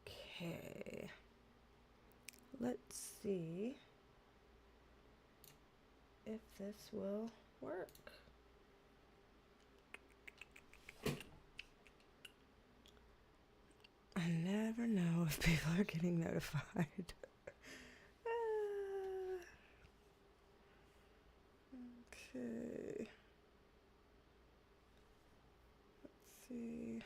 Okay. Let's see if this will work. I never know if people are getting notified. Okay. Let's see.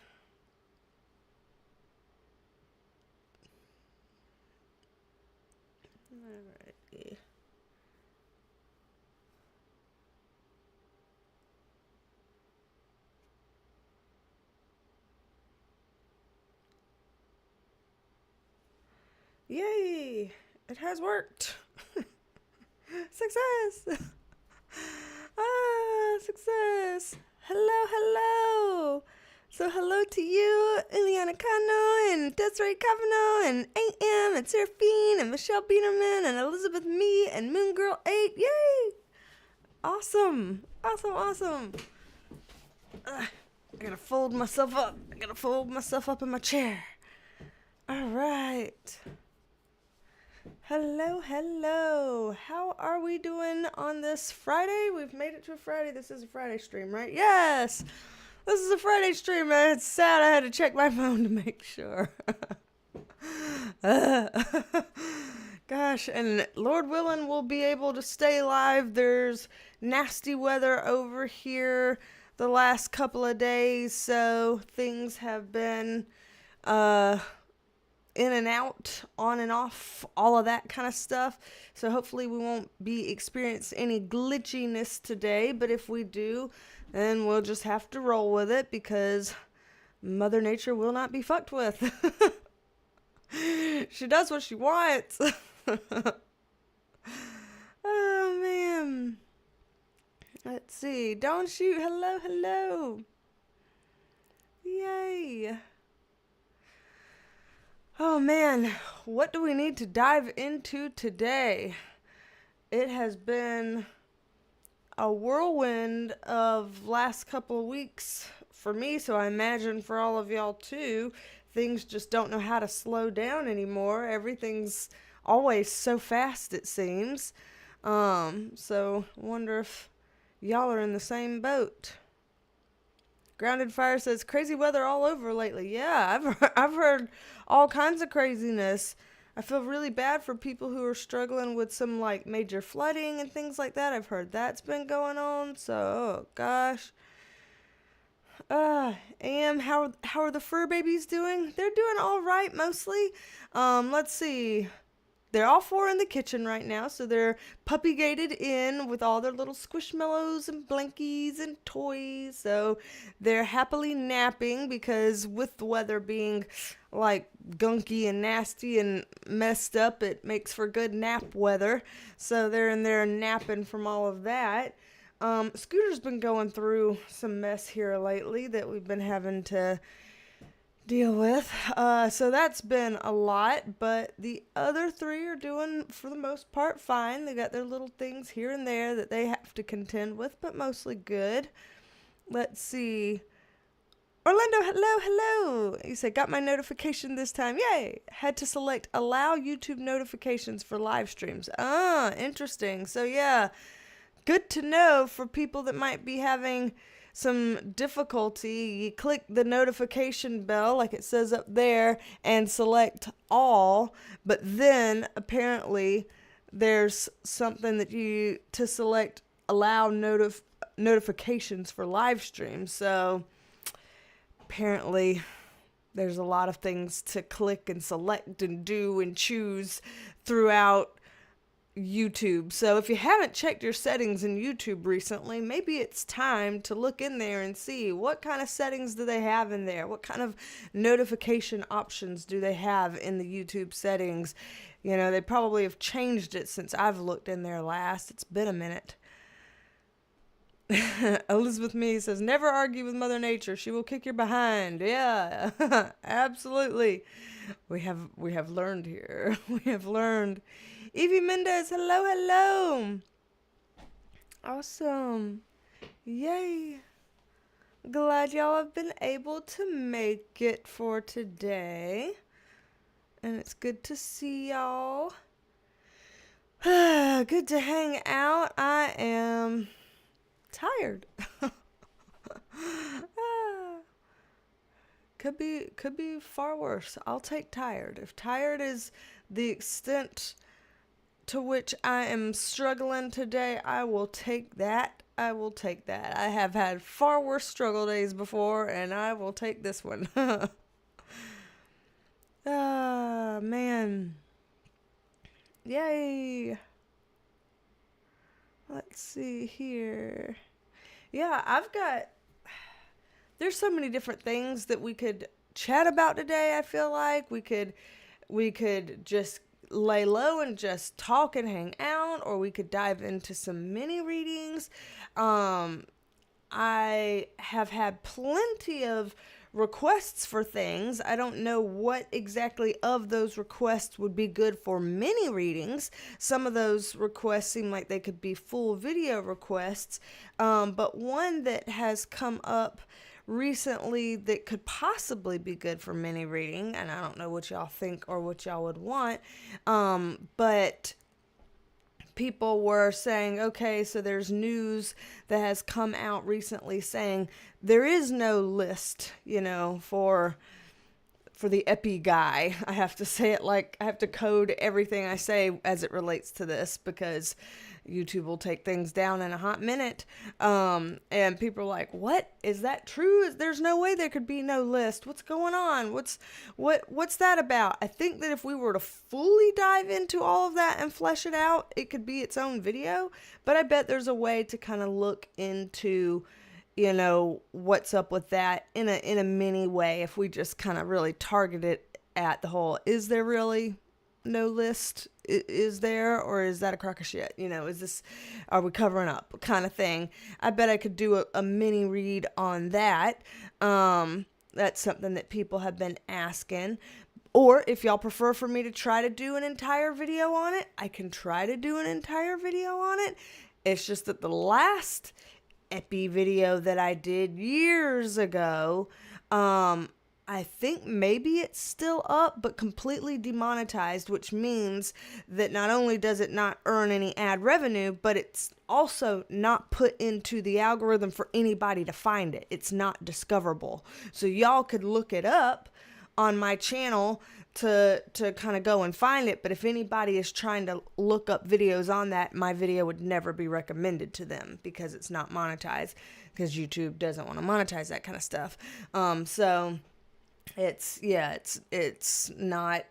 Alrighty. Yay! It has worked. Success! Success! Hello, hello! So hello to you, Ileana Cano, and Desiree Cavanaugh, and AM, and Seraphine, and Michelle Bienerman, and Elizabeth Me, and Moon Girl 8. Yay! Awesome! Awesome, awesome! I gotta fold myself up. I gotta fold myself up in my chair. Alright. Hello, hello. How are we doing on this Friday? We've made it to a Friday. This is a Friday stream, right? Yes! This is a Friday stream, man. It's sad I had to check my phone to make sure. Gosh, and Lord willing, we'll be able to stay live. There's nasty weather over here the last couple of days, so things have been in and out, on and off, all of that kind of stuff. So hopefully we won't be experiencing any glitchiness today, but if we do, then we'll just have to roll with it because Mother Nature will not be fucked with. She does what she wants. Oh, man. Let's see. Don't shoot. Hello, hello. Yay. Oh, man. What do we need to dive into today? It has been a whirlwind of last couple of weeks for me, so I imagine for all of y'all too. Things just don't know how to slow down anymore. Everything's always so fast, it seems. So wonder if y'all are in the same boat. Grounded Fire says, crazy weather all over lately. Yeah, I've heard all kinds of craziness. I feel really bad for people who are struggling with some like major flooding and things like that. I've heard that's been going on. So, oh gosh. Am, how are the fur babies doing? They're doing all right mostly. Let's see. They're all four in the kitchen right now, so they're puppy gated in with all their little squishmallows and blankies and toys. So they're happily napping because with the weather being like gunky and nasty and messed up, it makes for good nap weather. So they're in there napping from all of that. Scooter's been going through some mess here lately that we've been having to deal with. So that's been a lot, but the other three are doing, for the most part, fine. They got their little things here and there that they have to contend with, but mostly good. Let's see. Orlando, hello, hello. You said, got my notification this time. Yay. Had to select allow YouTube notifications for live streams. Interesting. So yeah, good to know for people that might be having some difficulty. You click the notification bell like it says up there and select all, but then apparently there's something that you to select allow notifications for live streams. So apparently there's a lot of things to click and select and do and choose throughout YouTube. So if you haven't checked your settings in YouTube recently, maybe it's time to look in there and see what kind of settings do they have in there? What kind of notification options do they have in the YouTube settings? You know, they probably have changed it since I've looked in there last. It's been a minute. Elizabeth Me says, never argue with Mother Nature. She will kick your behind. Yeah, absolutely. We have learned here. We have learned. Evie Mendez, hello, hello. Awesome. Yay. Glad y'all have been able to make it for today. and it's good to see y'all. Good to hang out. I am tired. Could be far worse. I'll take tired. If tired is the extent to which I am struggling today, I will take that. I will take that. I have had far worse struggle days before, and I will take this one. Ah, man. Yay. Let's see here. Yeah, there's so many different things that we could chat about today. I feel like we could just lay low and just talk and hang out, or we could dive into some mini readings. I have had plenty of requests for things. I don't know what exactly of those requests would be good for mini readings. Some of those requests seem like they could be full video requests, but one that has come up recently that could possibly be good for mini reading, and I don't know what y'all think or what y'all would want, but people were saying, okay, so there's news that has come out recently saying there is no list, for the epi guy. I have to say it like I have to code everything I say as it relates to this, because YouTube will take things down in a hot minute. And people are like, what? Is that true? There's no way there could be no list. What's going on? What's that about? I think that if we were to fully dive into all of that and flesh it out, it could be its own video. But I bet there's a way to kind of look into, what's up with that in a mini way, if we just kind of really target it at the whole, is there really no list? Is there, or is that a crock of shit? Are we covering up kind of thing? I bet I could do a mini read on that. That's something that people have been asking. Or if y'all prefer for me to try to do an entire video on it, I can try to do an entire video on it. It's just that the last epi video that I did years ago, I think maybe it's still up, but completely demonetized, which means that not only does it not earn any ad revenue, but it's also not put into the algorithm for anybody to find it. It's not discoverable. So y'all could look it up on my channel to kind of go and find it. But if anybody is trying to look up videos on that, my video would never be recommended to them because it's not monetized, because YouTube doesn't want to monetize that kind of stuff. So it's not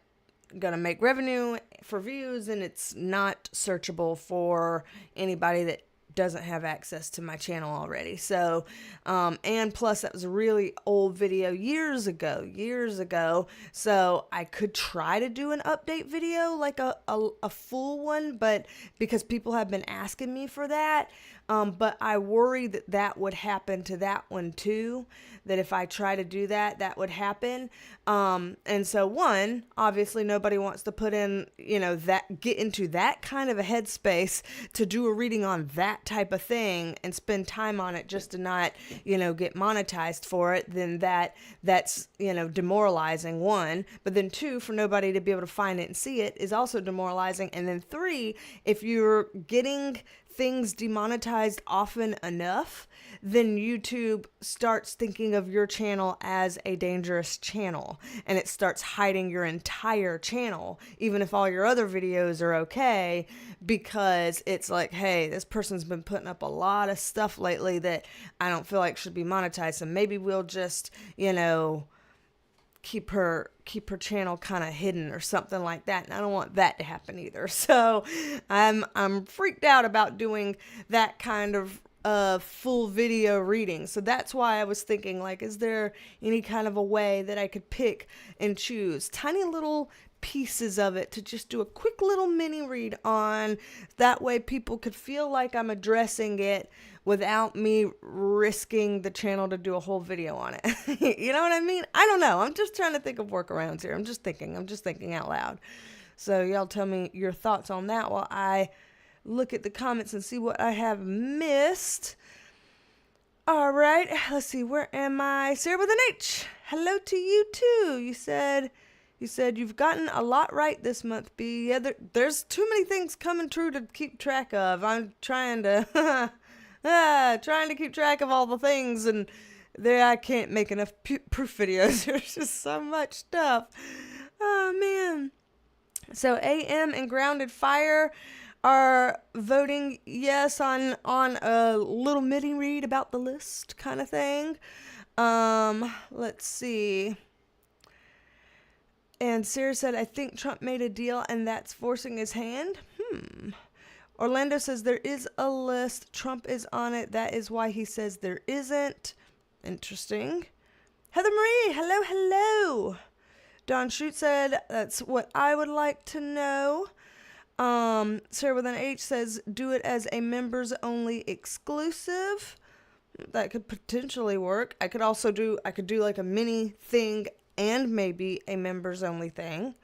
gonna make revenue for views, and it's not searchable for anybody that doesn't have access to my channel already. So, and plus that was a really old video years ago. So I could try to do an update video, like a full one, but because people have been asking me for that, but I worry that would happen to that one too, that if I try to do that would happen. And so one, obviously nobody wants to put in, get into that kind of a headspace to do a reading on that type of thing and spend time on it just to not, get monetized for it. Then that's, demoralizing, one. But then two, for nobody to be able to find it and see it is also demoralizing. And then three, if you're getting things demonetized often enough, then YouTube starts thinking of your channel as a dangerous channel, and it starts hiding your entire channel, even if all your other videos are okay, because it's like, hey, this person's been putting up a lot of stuff lately that I don't feel like should be monetized, and maybe we'll just, keep her channel kind of hidden or something like that, and I don't want that to happen either. So I'm freaked out about doing that kind of full video reading. So that's why I was thinking, like, is there any kind of a way that I could pick and choose tiny little pieces of it to just do a quick little mini read on? That way people could feel like I'm addressing it without me risking the channel to do a whole video on it. You know what I mean? I don't know. I'm just trying to think of workarounds here. I'm just thinking out loud. So y'all tell me your thoughts on that while I look at the comments and see what I have missed. All right, let's see. Where am I? Sarah with an H. Hello to you too. You said You said you've gotten a lot right this month, B. Yeah, there's too many things coming true to keep track of. I'm trying to, trying to keep track of all the things, and there I can't make enough proof videos. There's just so much stuff. Oh man. So AM and Grounded Fire are voting yes on a little mini read about the list kind of thing. Let's see. And Sarah said, I think Trump made a deal and that's forcing his hand. Orlando says there is a list. Trump is on it. That is why he says there isn't. Interesting. Heather Marie, hello, hello. Don Shute said, that's what I would like to know. Sarah with an H says, do it as a members only exclusive. That could potentially work. I could do like a mini thing and maybe a members only thing.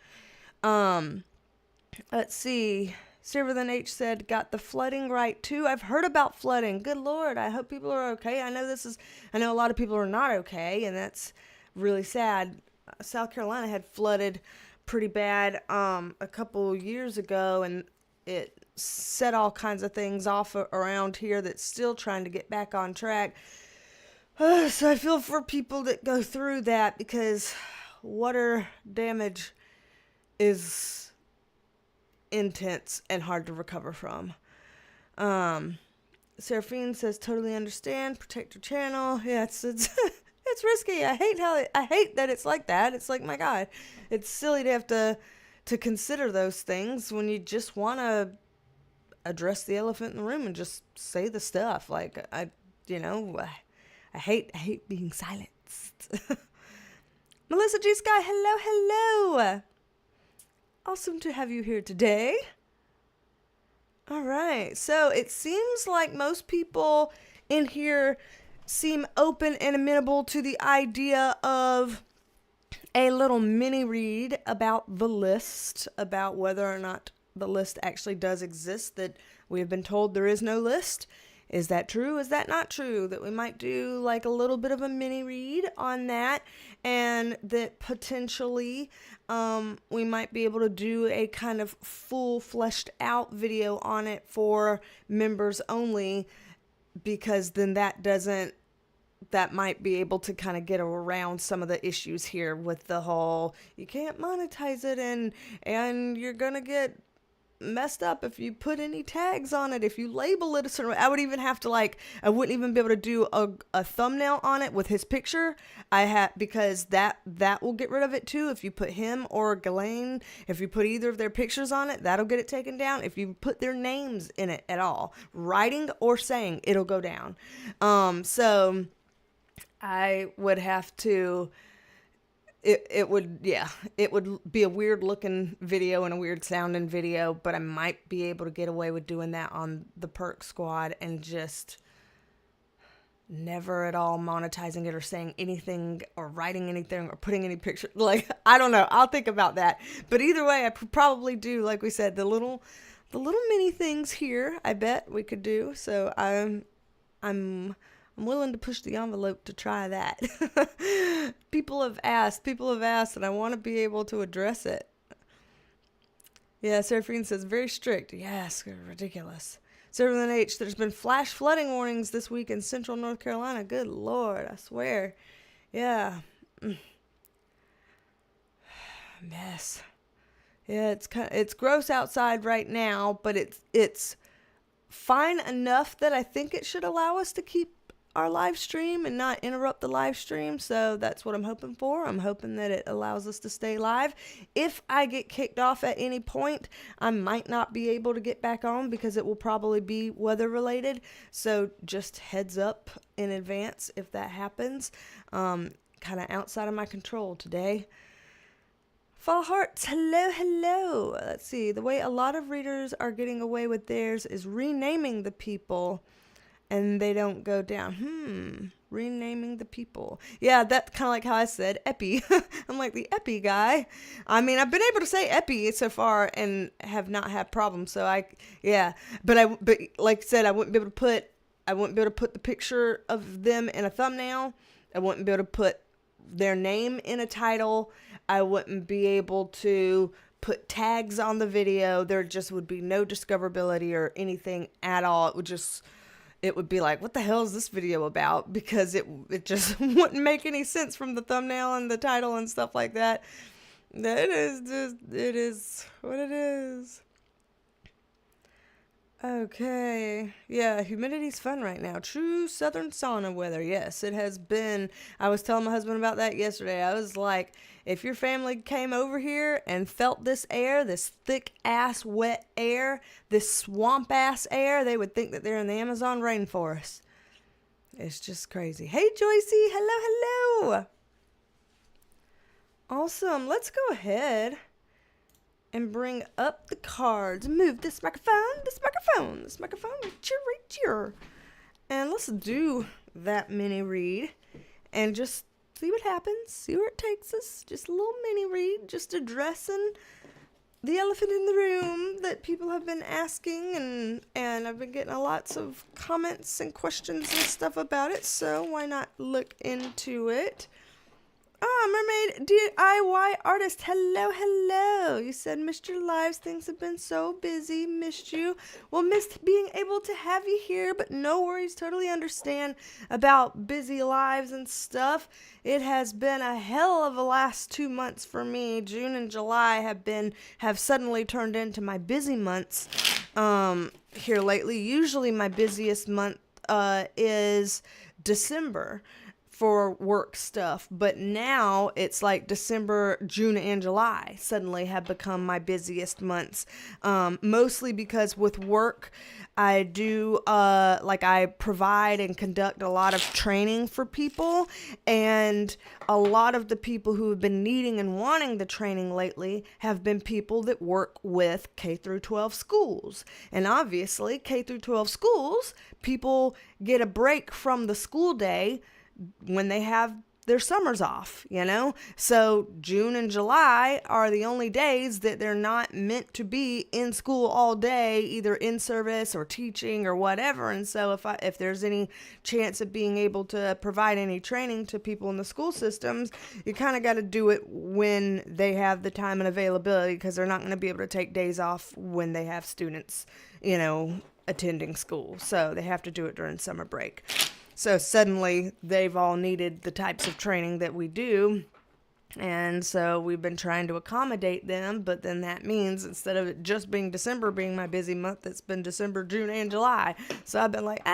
Let's see. Sarah with an H said, got the flooding right too. I've heard about flooding. Good Lord. I hope people are okay. I know a lot of people are not okay, and that's really sad. South Carolina had flooded pretty bad a couple years ago, and it set all kinds of things off around here that's still trying to get back on track. So I feel for people that go through that, because water damage is intense and hard to recover from. Seraphine says, totally understand, protect your channel. Yeah, it's it's risky. I hate that it's like that. It's like, my God, it's silly to have to consider those things when you just want to address the elephant in the room and just say the stuff. Like, I hate being silenced. Melissa G. Sky, hello. Awesome to have you here today. All right. So it seems like most people in here seem open and amenable to the idea of a little mini read about the list, about whether or not the list actually does exist, that we have been told there is no list. Is that true? Is that not true? That we might do like a little bit of a mini read on that, and that potentially we might be able to do a kind of full fleshed out video on it for members only, because then that might be able to kind of get around some of the issues here with the whole, you can't monetize it and you're gonna get messed up if you put any tags on it, if you label it a certain way. I would even have to I wouldn't even be able to do a thumbnail on it with his picture. Because that will get rid of it too. If you put him or Ghislaine, if you put either of their pictures on it, that'll get it taken down. If you put their names in it at all, writing or saying, it'll go down. So I would have to, it would be a weird looking video and a weird sounding video, but I might be able to get away with doing that on the Perk Squad and just never at all monetizing it or saying anything or writing anything or putting any picture. Like, I don't know. I'll think about that. But either way, I probably do, like we said, the little mini things here, I bet we could do. So I'm willing to push the envelope to try that. People have asked, and I want to be able to address it. Yeah, Seraphine says, very strict. Yes, ridiculous. Sarah with an H, there's been flash flooding warnings this week in central North Carolina. Good Lord, I swear. Yeah. Mess. Yeah, it's gross outside right now, but it's fine enough that I think it should allow us to keep our live stream and not interrupt the live stream. So that's what I'm hoping for. I'm hoping that it allows us to stay live. If I get kicked off at any point, I might not be able to get back on because it will probably be weather related. So just heads up in advance if that happens. Kind of outside of my control today. Fall Hearts, hello. Let's see. The way a lot of readers are getting away with theirs is renaming the people and they don't go down. Renaming the people. Yeah, that's kind of like how I said Epi. I'm like the Epi guy. I mean, I've been able to say Epi so far and have not had problems. So but like I said, I wouldn't be able to put the picture of them in a thumbnail. I wouldn't be able to put their name in a title. I wouldn't be able to put tags on the video. There just would be no discoverability or anything at all. It would be like, what the hell is this video about? Because it just wouldn't make any sense from the thumbnail and the title and stuff like that. It is what it is. Okay. Yeah, humidity's fun right now. True southern sauna weather. Yes, it has been. I was telling my husband about that yesterday. I was like, if your family came over here and felt this air, this thick ass wet air, this swamp ass air, they would think that they're in the Amazon rainforest. It's just crazy. Hey, Joycey. Hello. Awesome. Let's go ahead and bring up the cards. Move this microphone. Cheer. And let's do that mini read and just see what happens. See where it takes us. Just a little mini read, just addressing the elephant in the room that people have been asking, and I've been getting lots of comments and questions and stuff about it, so why not look into it? Mermaid DIY artist, hello. You said missed your lives. Things have been so busy. Missed you. Well, missed being able to have you here, but no worries. Totally understand about busy lives and stuff. It has been a hell of a last 2 months for me. June and July have suddenly turned into my busy months here lately. Usually my busiest month is December for work stuff, but now it's like December, June, and July suddenly have become my busiest months, mostly because with work I do I provide and conduct a lot of training for people, and a lot of the people who have been needing and wanting the training lately have been people that work with K through 12 schools. And obviously K through 12 schools, people get a break from the school day when they have their summers off, So June and July are the only days that they're not meant to be in school all day, either in service or teaching or whatever. And so if there's any chance of being able to provide any training to people in the school systems, you kind of got to do it when they have the time and availability, because they're not going to be able to take days off when they have students, attending school. So they have to do it during summer break. So suddenly they've all needed the types of training that we do. And so we've been trying to accommodate them. But then that means instead of it just being December being my busy month, it's been December, June, and July. So I've been like,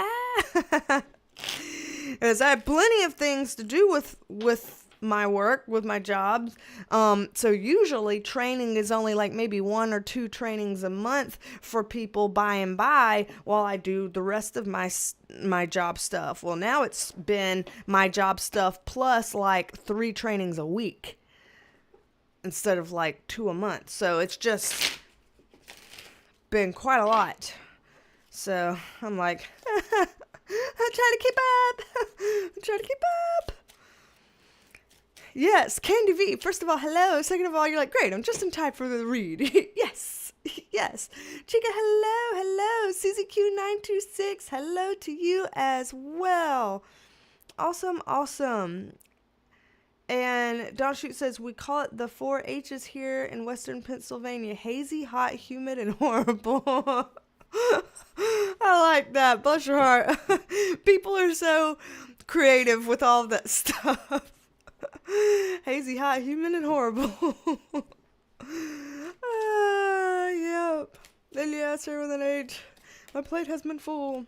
Because I have plenty of things to do with my work, with my jobs. So usually training is only like maybe 1 or 2 trainings a month for people by and by while I do the rest of my job stuff. Well, now it's been my job stuff plus like 3 trainings a week instead of like 2 a month. So it's just been quite a lot. So I'm like, I'm trying to keep up. Yes, Candy V. First of all, hello. Second of all, you're like, great, I'm just in time for the read. Yes. Chica, hello. Susie Q926, hello to you as well. Awesome. And Don Shoot says, we call it the 4 H's here in Western Pennsylvania. Hazy, hot, humid, and horrible. I like that. Bless your heart. People are so creative with all that stuff. Hazy, hot, humid, and horrible. Yep. Eliasser with an H. My plate has been full.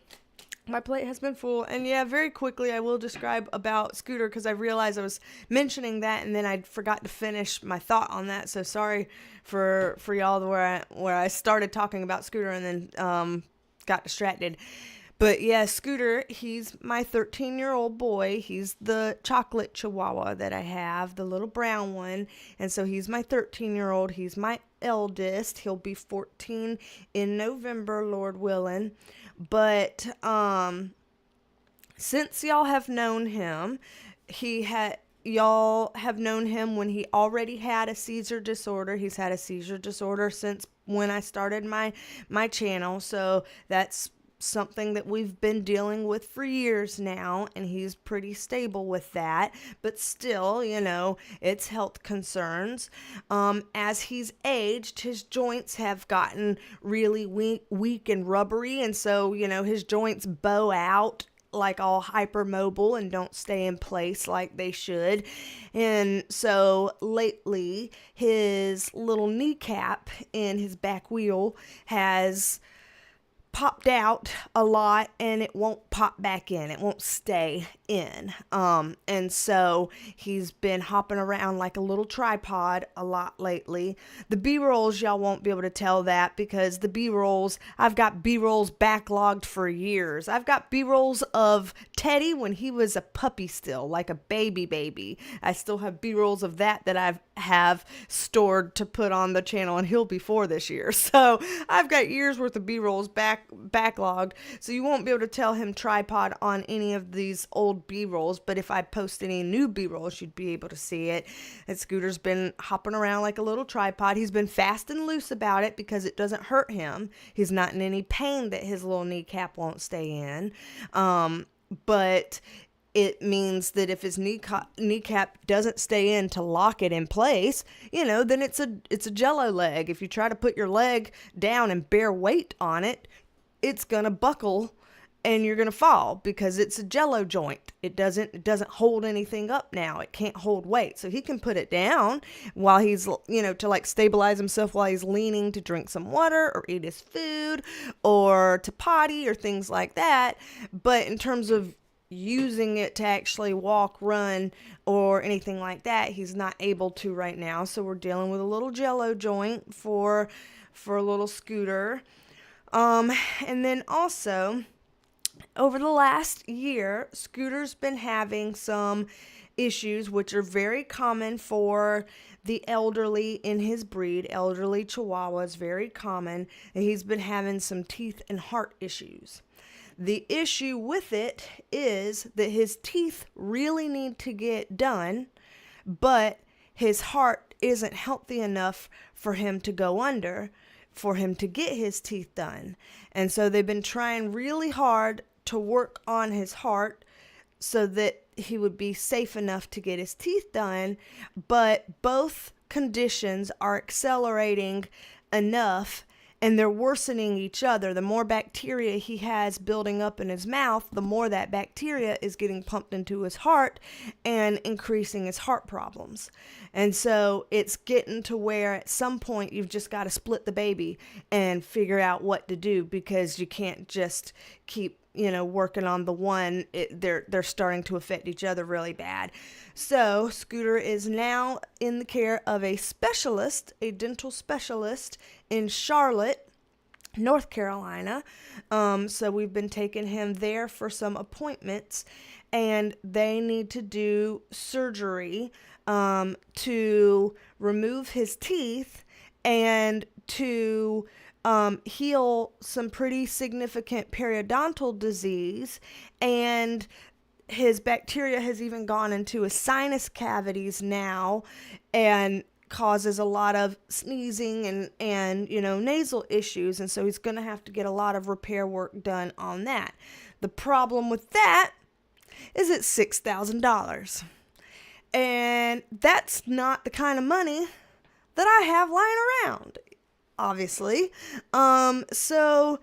And yeah, very quickly I will describe about Scooter, because I realized I was mentioning that and then I forgot to finish my thought on that. So sorry for y'all where I started talking about Scooter and then got distracted. But yeah, Scooter, he's my 13-year-old boy. He's the chocolate chihuahua that I have, the little brown one. And so he's my 13-year-old. He's my eldest. He'll be 14 in November, Lord willing. But since y'all have known him, y'all have known him when he already had a seizure disorder. He's had a seizure disorder since when I started my channel. So that's something that we've been dealing with for years now, and he's pretty stable with that, but still, it's health concerns. As he's aged, his joints have gotten really weak and rubbery, and so, his joints bow out like all hypermobile and don't stay in place like they should. And so lately, his little kneecap in his back wheel has popped out a lot, and it won't pop back in. It won't stay in. And so he's been hopping around like a little tripod a lot lately. The B-rolls, y'all won't be able to tell that because the B-rolls, I've got B-rolls backlogged for years. I've got B-rolls of Teddy when he was a puppy still, like a baby. I still have B-rolls of that I have stored to put on the channel, and he'll be 4 this year. So I've got years worth of B-rolls backlogged, so you won't be able to tell him tripod on any of these old B-rolls, but if I post any new B-rolls, you'd be able to see it. And Scooter's been hopping around like a little tripod. He's been fast and loose about it because it doesn't hurt him. He's not in any pain that his little kneecap won't stay in. But it means that if his kneecap doesn't stay in to lock it in place, then it's a jello leg. If you try to put your leg down and bear weight on it, it's gonna buckle and you're gonna fall because it's a jello joint. It doesn't hold anything up now. It can't hold weight. So he can put it down while he's, to like stabilize himself while he's leaning to drink some water or eat his food or to potty or things like that. But in terms of using it to actually walk, run, or anything like that, he's not able to right now. So we're dealing with a little jello joint for a little Scooter. And then also, over the last year, Scooter's been having some issues which are very common for the elderly in his breed. Elderly Chihuahuas, very common. And he's been having some teeth and heart issues. The issue with it is that his teeth really need to get done, but his heart isn't healthy enough for him to go under, for him to get his teeth done. And so they've been trying really hard to work on his heart so that he would be safe enough to get his teeth done, but both conditions are accelerating enough and they're worsening each other. The more bacteria he has building up in his mouth, the more that bacteria is getting pumped into his heart and increasing his heart problems. And so it's getting to where at some point you've just got to split the baby and figure out what to do, because you can't just keep working on the one. They're starting to affect each other really bad. So Scooter is now in the care of a specialist, a dental specialist in Charlotte, North Carolina. So we've been taking him there for some appointments, and they need to do surgery to remove his teeth and to heal some pretty significant periodontal disease, and his bacteria has even gone into his sinus cavities now and causes a lot of sneezing and nasal issues, and so he's going to have to get a lot of repair work done on that. The problem with that is it's $6,000, and that's not the kind of money that I have lying around, obviously. So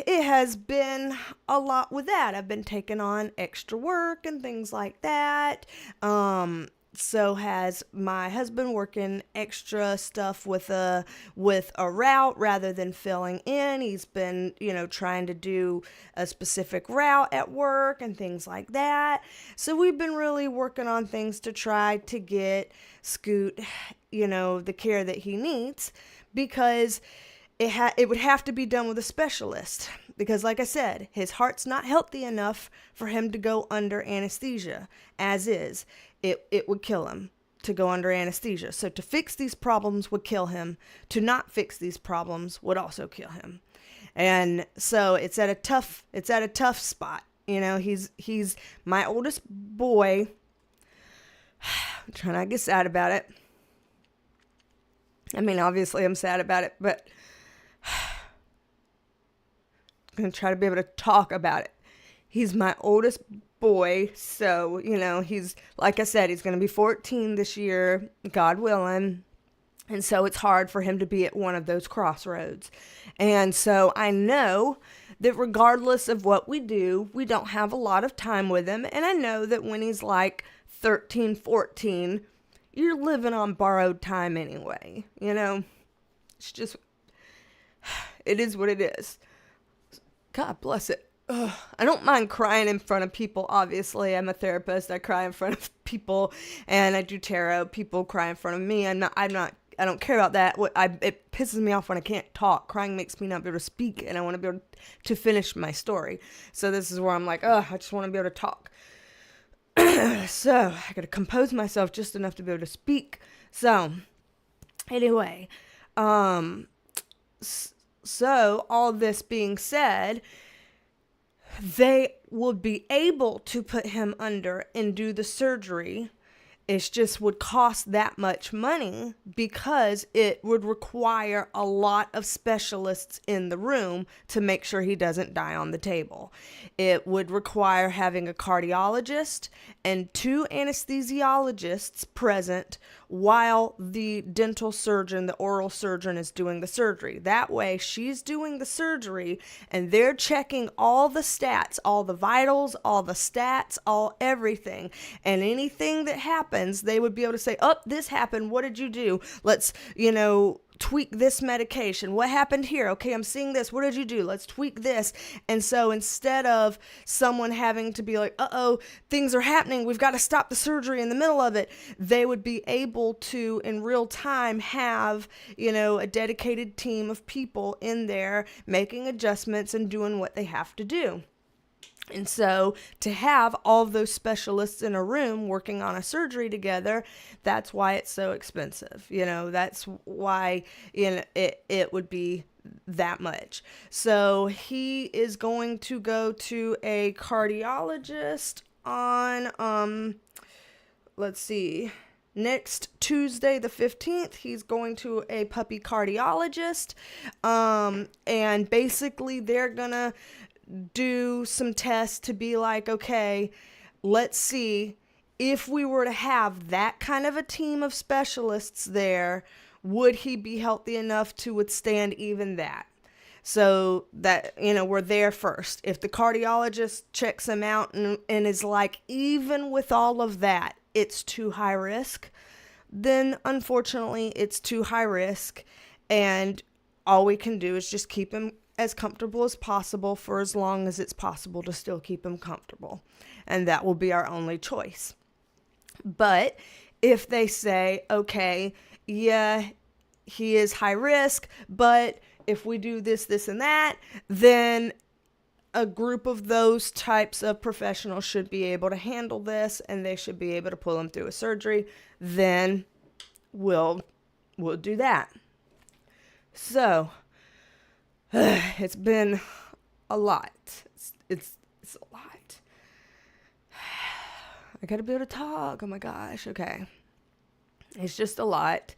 it has been a lot with that. I've been taking on extra work and things like that. So has my husband, working extra stuff with a route rather than filling in. He's been, trying to do a specific route at work and things like that. So we've been really working on things to try to get Scoot, the care that he needs, because it would have to be done with a specialist, because like I said, his heart's not healthy enough for him to go under anesthesia as is. It would kill him to go under anesthesia. So to fix these problems would kill him. To not fix these problems would also kill him. And so it's at a tough spot. He's my oldest boy. I'm trying not to get sad about it. I mean, obviously I'm sad about it, but going to try to be able to talk about it. He's my oldest boy, so, he's, like I said, he's going to be 14 this year, God willing. And so it's hard for him to be at one of those crossroads. And so I know that regardless of what we do, we don't have a lot of time with him. And I know that when he's like 13, 14, you're living on borrowed time anyway. It's just, it is what it is. God bless it. Ugh. I don't mind crying in front of people, obviously. I'm a therapist. I cry in front of people, and I do tarot. People cry in front of me. I don't care about that. It pisses me off when I can't talk. Crying makes me not be able to speak, and I want to be able to finish my story. So this is where I'm like, I just want to be able to talk. So I got to compose myself just enough to be able to speak. So anyway, so all this being said, they will be able to put him under and do the surgery. It just would cost that much money because it would require a lot of specialists in the room to make sure he doesn't die on the table. It would require having a cardiologist and 2 anesthesiologists present while the dental surgeon, the oral surgeon, is doing the surgery. That way, she's doing the surgery and they're checking all the stats, all the vitals, all the stats, all everything. And anything that happens, they would be able to say, this happened. What did you do? Let's, tweak this medication. What happened here? Okay, I'm seeing this. What did you do? Let's tweak this. And so instead of someone having to be like, things are happening, we've got to stop the surgery in the middle of it, they would be able to, in real time, have, a dedicated team of people in there making adjustments and doing what they have to do. And so to have all of those specialists in a room working on a surgery together, that's why it's so expensive. That's why it would be that much. So he is going to go to a cardiologist on, next Tuesday, the 15th, he's going to a puppy cardiologist. And basically they're gonna do some tests to be like, okay, let's see if we were to have that kind of a team of specialists there, would he be healthy enough to withstand even that? So that, we're there first. If the cardiologist checks him out and is like, even with all of that, it's too high risk, then unfortunately it's too high risk. And all we can do is just keep him as comfortable as possible for as long as it's possible to still keep him comfortable. And that will be our only choice. But if they say, okay, yeah, he is high risk, but if we do this, this, and that, then a group of those types of professionals should be able to handle this and they should be able to pull him through a surgery. Then we'll do that. So it's been a lot. It's a lot. I gotta be able to talk. Oh my gosh. Okay. It's just a lot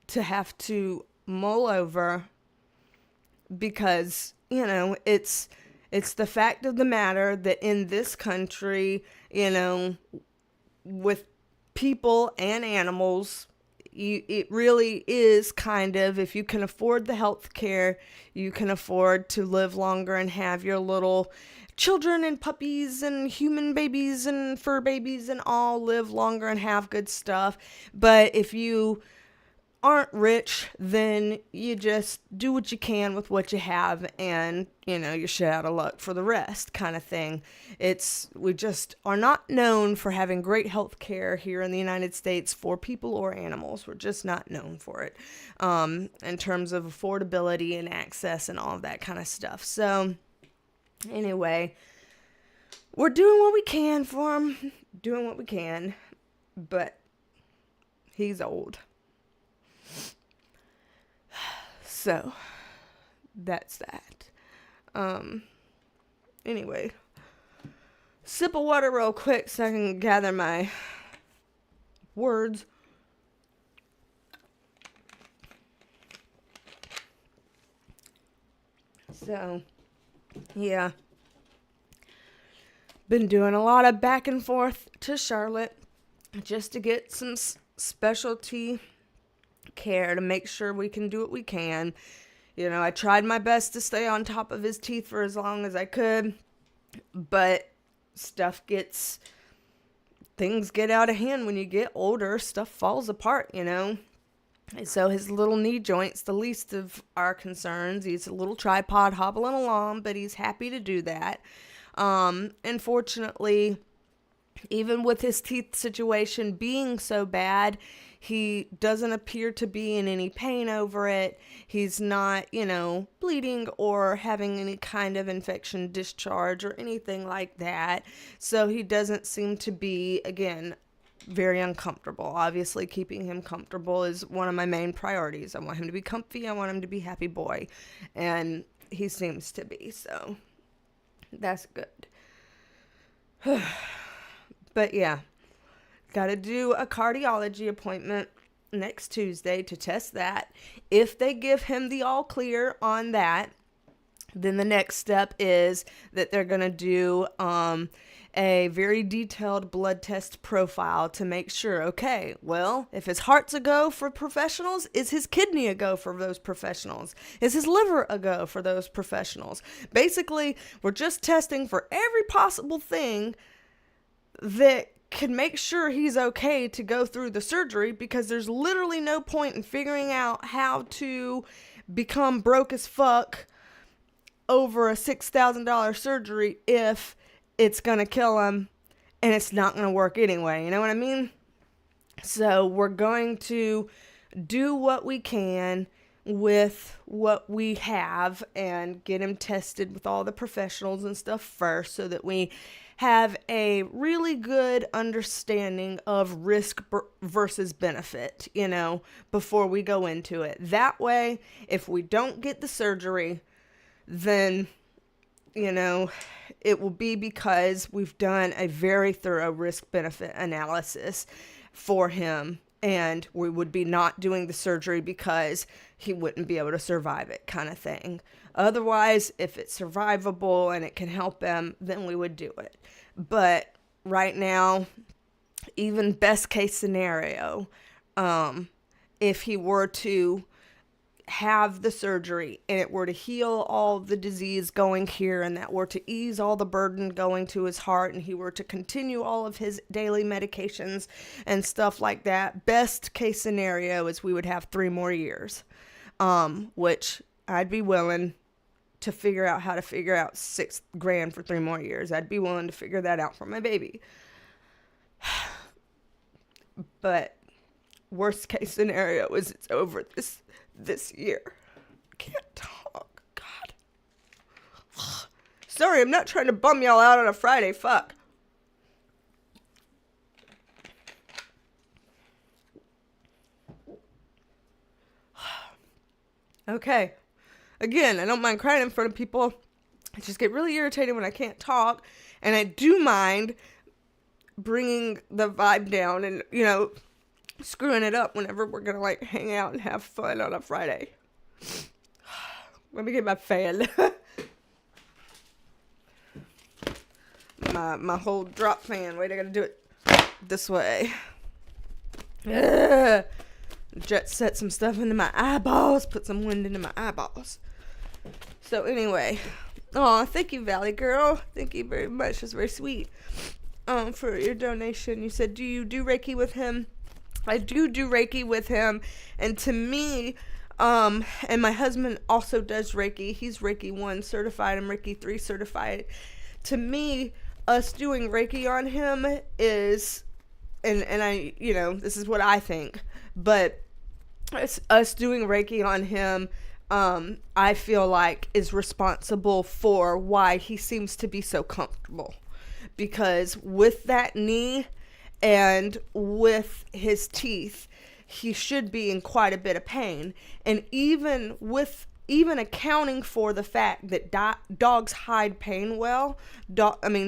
to have to mull over because, it's the fact of the matter that in this country, with people and animals, it really is kind of, if you can afford the health care, you can afford to live longer and have your little children and puppies and human babies and fur babies and all live longer and have good stuff. But if you aren't rich, then you just do what you can with what you have and, you're shit out of luck for the rest kind of thing. We just are not known for having great health care here in the United States for people or animals. We're just not known for it in terms of affordability and access and all of that kind of stuff. So anyway, we're doing what we can for him, doing what we can, but he's old. So that's that. Anyway, sip of water real quick so I can gather my words. So Yeah. Been doing a lot of back and forth to Charlotte just to get some specialty care to make sure we can do what we can. You know, I tried my best to stay on top of his teeth for as long as I could, but things get out of hand when you get older. Stuff falls apart, you know. And so his little knee joint's the least of our concerns. He's a little tripod hobbling along, but he's happy to do that. Unfortunately, even with his teeth situation being so bad, he doesn't appear to be in any pain over it. He's not, bleeding or having any kind of infection discharge or anything like that. So he doesn't seem to be, again, very uncomfortable. Obviously, keeping him comfortable is one of my main priorities. I want him to be comfy. I want him to be happy boy. And he seems to be, so that's good. But yeah, got to do a cardiology appointment next Tuesday to test that. If they give him the all clear on that, then the next step is that they're going to do a very detailed blood test profile to make sure, okay, well, if his heart's a go for professionals, is his kidney a go for those professionals? Is his liver a go for those professionals? Basically, we're just testing for every possible thing that can make sure he's okay to go through the surgery, because there's literally no point in figuring out how to become broke as fuck over a $6,000 surgery if it's going to kill him and it's not going to work anyway. You know what I mean? So we're going to do what we can with what we have and get him tested with all the professionals and stuff first, so that we have a really good understanding of risk versus benefit, before we go into it. That way, if we don't get the surgery, then, it will be because we've done a very thorough risk-benefit analysis for him, and we would be not doing the surgery because he wouldn't be able to survive it, kind of thing. Otherwise, if it's survivable and it can help him, then we would do it. But right now, even best case scenario, if he were to have the surgery and it were to heal all the disease going here, and that were to ease all the burden going to his heart, and he were to continue all of his daily medications and stuff like that, best case scenario is we would have 3 more years, which I'd be willing to figure out how to figure out $6,000 for 3 more years. I'd be willing to figure that out for my baby. But worst case scenario is it's over this year. Can't talk. God. Sorry, I'm not trying to bum y'all out on a Friday. Fuck. Okay. Again, I don't mind crying in front of people. I just get really irritated when I can't talk. And I do mind bringing the vibe down and, screwing it up whenever we're going to, hang out and have fun on a Friday. Let me get my fan. my whole drop fan. Wait, I got to do it this way. Ugh. Jet set some stuff into my eyeballs. Put some wind into my eyeballs. So anyway. Oh, thank you, Valley Girl. Thank you very much. That's very sweet. For your donation. You said, do you do Reiki with him? I do Reiki with him. And to me, and my husband also does Reiki. He's Reiki 1 certified. I'm Reiki 3 certified. To me, us doing Reiki on him is, and I, this is what I think, but it's us doing Reiki on him, I feel like is responsible for why he seems to be so comfortable. Because with that knee and with his teeth, he should be in quite a bit of pain. And even accounting for the fact that dogs hide pain well,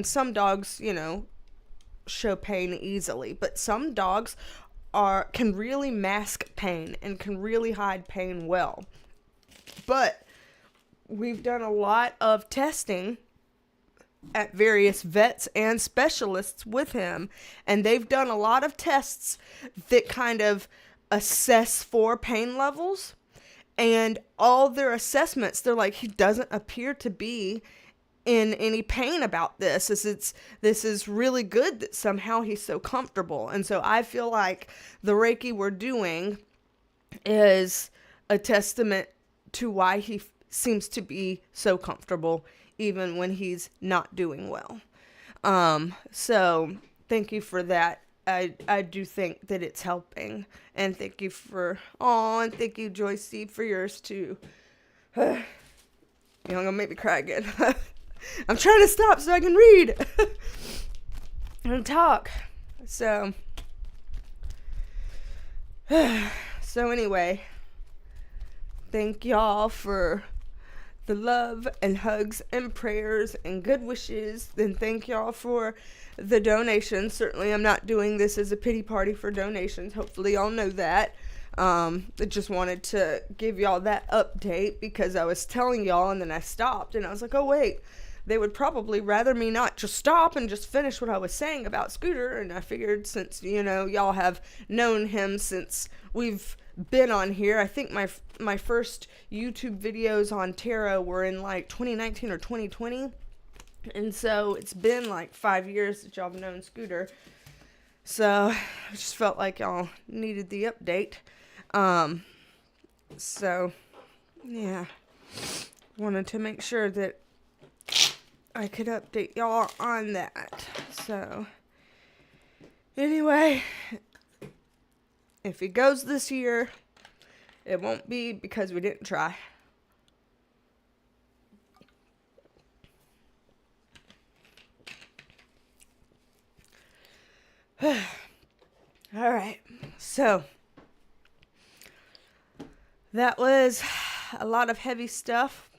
some dogs, show pain easily, but some dogs can really mask pain and can really hide pain well. But we've done a lot of testing at various vets and specialists with him, and they've done a lot of tests that kind of assess for pain levels, and all their assessments, they're like, he doesn't appear to be in any pain about this. This is really good that somehow he's so comfortable. And so I feel like the Reiki we're doing is a testament to why he seems to be so comfortable even when he's not doing well. So thank you for that. I do think that it's helping. And thank you and thank you, Joyce, for yours too. You're gonna make me cry again. I'm trying to stop so I can read and talk. So anyway, thank y'all for the love and hugs and prayers and good wishes. Then thank y'all for the donations. Certainly I'm not doing this as a pity party for donations. Hopefully y'all know that. I just wanted to give y'all that update because I was telling y'all and then I stopped and I was like, oh wait, they would probably rather me not just stop and just finish what I was saying about Scooter. And I figured since, y'all have known him since we've been on here. I think my first YouTube videos on tarot were in like 2019 or 2020. And so it's been like 5 years that y'all have known Scooter. So I just felt like y'all needed the update. So yeah, wanted to make sure that I could update y'all on that. So anyway, if he goes this year, it won't be because we didn't try. All right, so that was a lot of heavy stuff.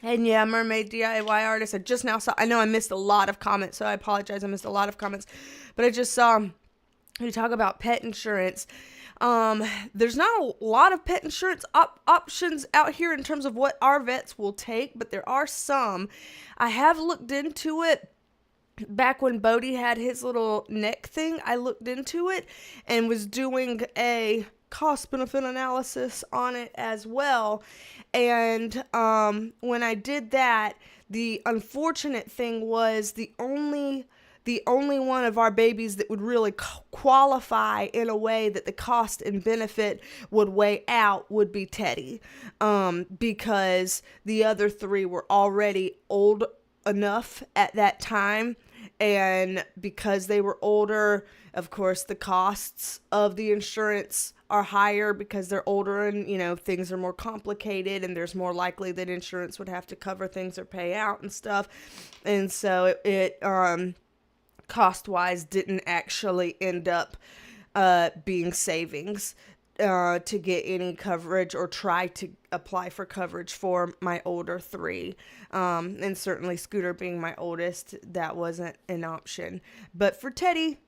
And yeah, Mermaid DIY Artist, I just now saw, I know I missed a lot of comments, so I apologize, I missed a lot of comments, but I just saw you talk about pet insurance. There's not a lot of pet insurance options out here in terms of what our vets will take, but there are some. I have looked into it. Back when Bodie had his little neck thing, I looked into it and was doing a cost-benefit analysis on it as well. And when I did that, the unfortunate thing was the only one of our babies that would really qualify in a way that the cost and benefit would weigh out would be Teddy, because the other three were already old enough at that time, and because they were older, of course the costs of the insurance are higher because they're older, and things are more complicated, and there's more likely that insurance would have to cover things or pay out and stuff. And so it cost wise didn't actually end up being savings to get any coverage or try to apply for coverage for my older three. And certainly Scooter being my oldest, that wasn't an option. But for Teddy,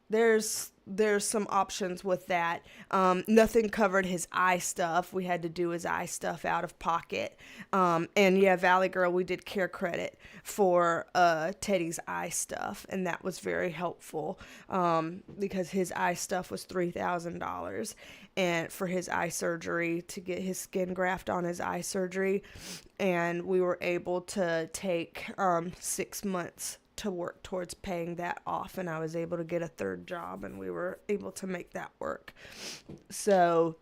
there's some options with that. Nothing covered his eye stuff. We had to do his eye stuff out of pocket. And yeah, Valley Girl, we did care credit for Teddy's eye stuff, and that was very helpful because his eye stuff was $3,000, and for his eye surgery, to get his skin graft on his eye surgery, and we were able to take 6 months to work towards paying that off, and I was able to get a third job, and we were able to make that work. So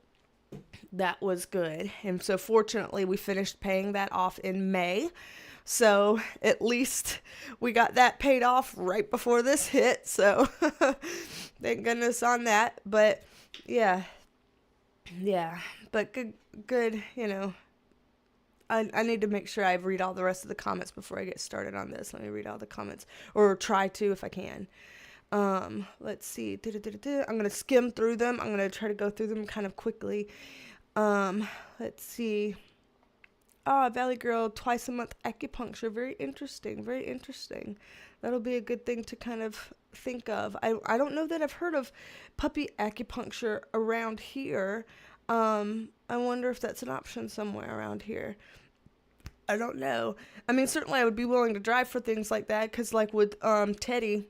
that was good. And so fortunately we finished paying that off in May, so at least we got that paid off right before this hit, so thank goodness on that. But yeah, but good, I need to make sure I read all the rest of the comments before I get started on this. Let me read all the comments, or try to if I can. Let's see. I'm going to skim through them. I'm going to try to go through them kind of quickly. Let's see. Valley Girl, twice a month acupuncture. Very interesting. Very interesting. That'll be a good thing to kind of think of. I don't know that I've heard of puppy acupuncture around here. I wonder if that's an option somewhere around here. I don't know. I mean, certainly I would be willing to drive for things like that, because like with Teddy,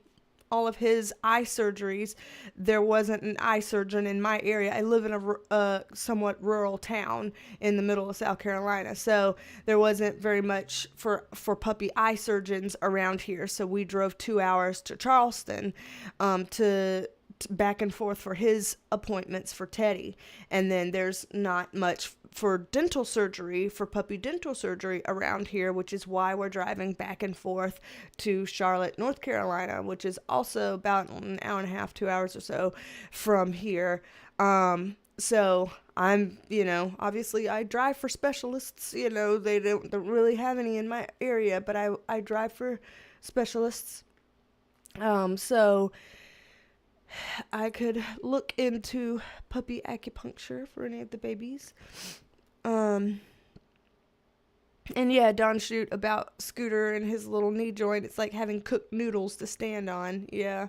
all of his eye surgeries, there wasn't an eye surgeon in my area. I live in a somewhat rural town in the middle of South Carolina, so there wasn't very much for puppy eye surgeons around here. So we drove 2 hours to Charleston to back and forth for his appointments for Teddy. And then there's not much for dental surgery, for puppy dental surgery around here, which is why we're driving back and forth to Charlotte, North Carolina, which is also about an hour and a half, 2 hours or so from here. So I'm, obviously I drive for specialists, they don't really have any in my area, but I drive for specialists. So I could look into puppy acupuncture for any of the babies. And yeah, Don shoot about Scooter and his little knee joint. It's like having cooked noodles to stand on. Yeah.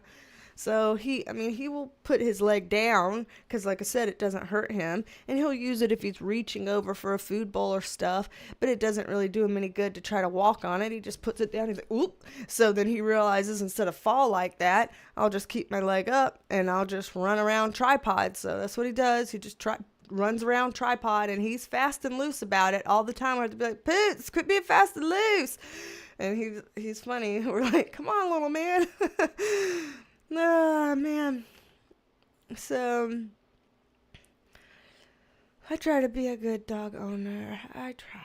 So he will put his leg down because, like I said, it doesn't hurt him. And he'll use it if he's reaching over for a food bowl or stuff. But it doesn't really do him any good to try to walk on it. He just puts it down. He's like, oop. So then he realizes instead of fall like that, I'll just keep my leg up and I'll just run around tripod. So that's what he does. He just runs around tripod, and he's fast and loose about it all the time. I have to be like, Poots, quit being fast and loose. And he's funny. We're like, come on, little man. Man. So, I try to be a good dog owner. I try.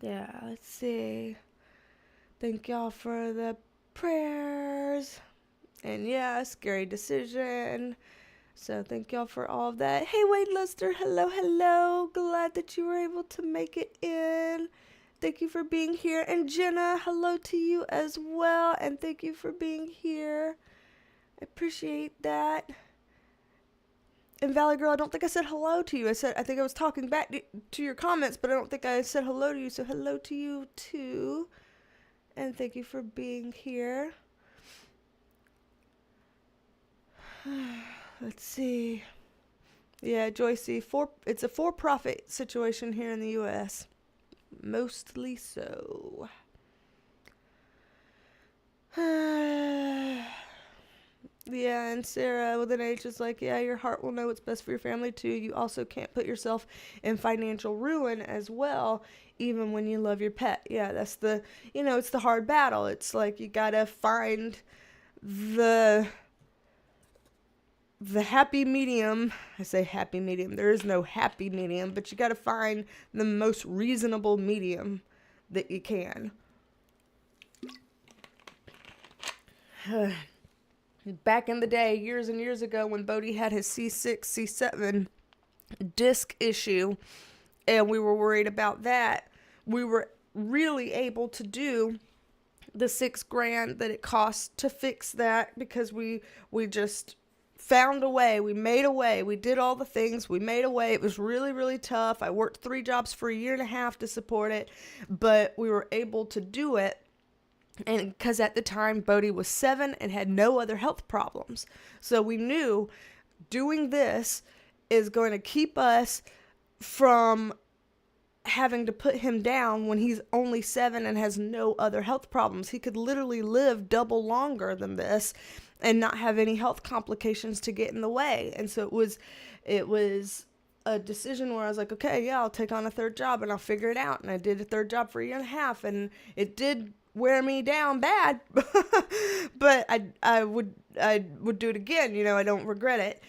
Yeah, let's see. Thank y'all for the prayers. And yeah, scary decision. So thank y'all for all of that. Hey, Wade Lester. Hello. Glad that you were able to make it in. Thank you for being here. And Jenna, hello to you as well. And thank you for being here. I appreciate that. And Valley Girl, I don't think I said hello to you. I think I was talking back to your comments, but I don't think I said hello to you. So hello to you too. And thank you for being here. Let's see. Yeah, Joycey, it's a for-profit situation here in the U.S. Mostly so. Yeah, and Sarah with an H is like, yeah, your heart will know what's best for your family too. You also can't put yourself in financial ruin as well, even when you love your pet. Yeah, that's it's the hard battle. It's like you gotta find the happy medium. I say happy medium. There is no happy medium, but you gotta find the most reasonable medium that you can. Back in the day, years and years ago, when Bodhi had his C6, C7 disc issue, and we were worried about that, we were really able to do the $6,000 that it cost to fix that, because we just found a way. We made a way. We did all the things. We made a way. It was really, really tough. I worked 3 jobs for a year and a half to support it, but we were able to do it. And because at the time, Bodhi was 7 and had no other health problems. So we knew doing this is going to keep us from having to put him down when he's only 7 and has no other health problems. He could literally live double longer than this and not have any health complications to get in the way. And so it was a decision where I was like, okay, yeah, I'll take on a 3rd job and I'll figure it out. And I did a 3rd job for a year and a half, and it did wear me down bad, but I would do it again. I don't regret it.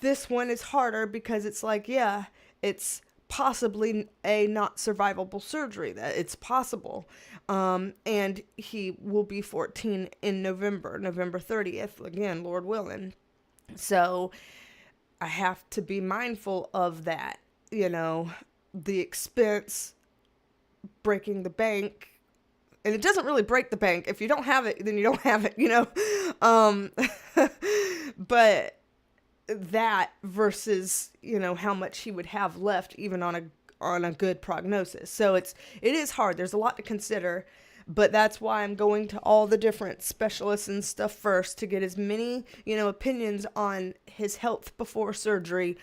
This one is harder because it's like, yeah, it's possibly a not survivable surgery, that it's possible. And he will be 14 in November 30th, again, Lord willing. So I have to be mindful of that, the expense, breaking the bank. And it doesn't really break the bank. If you don't have it, then you don't have it, But that versus, how much he would have left even on a good prognosis. So it is hard. There's a lot to consider, but that's why I'm going to all the different specialists and stuff first to get as many, opinions on his health before surgery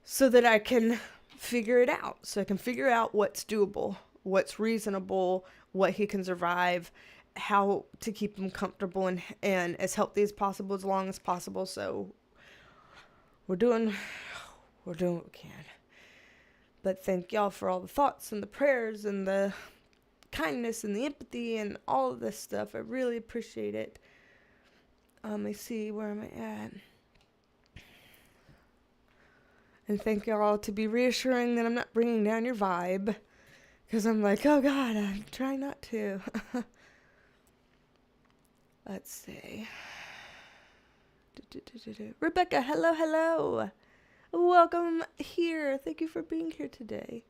so that I can figure it out. So I can figure out what's doable, what's reasonable, what he can survive, how to keep him comfortable and as healthy as possible, as long as possible. So we're doing what we can. But thank y'all for all the thoughts and the prayers and the kindness and the empathy and all of this stuff. I really appreciate it. Let me see, where am I at? And thank y'all to be reassuring that I'm not bringing down your vibe. Because I'm like, oh God, I'm trying not to. Let's see. Rebecca, hello. Welcome here. Thank you for being here today.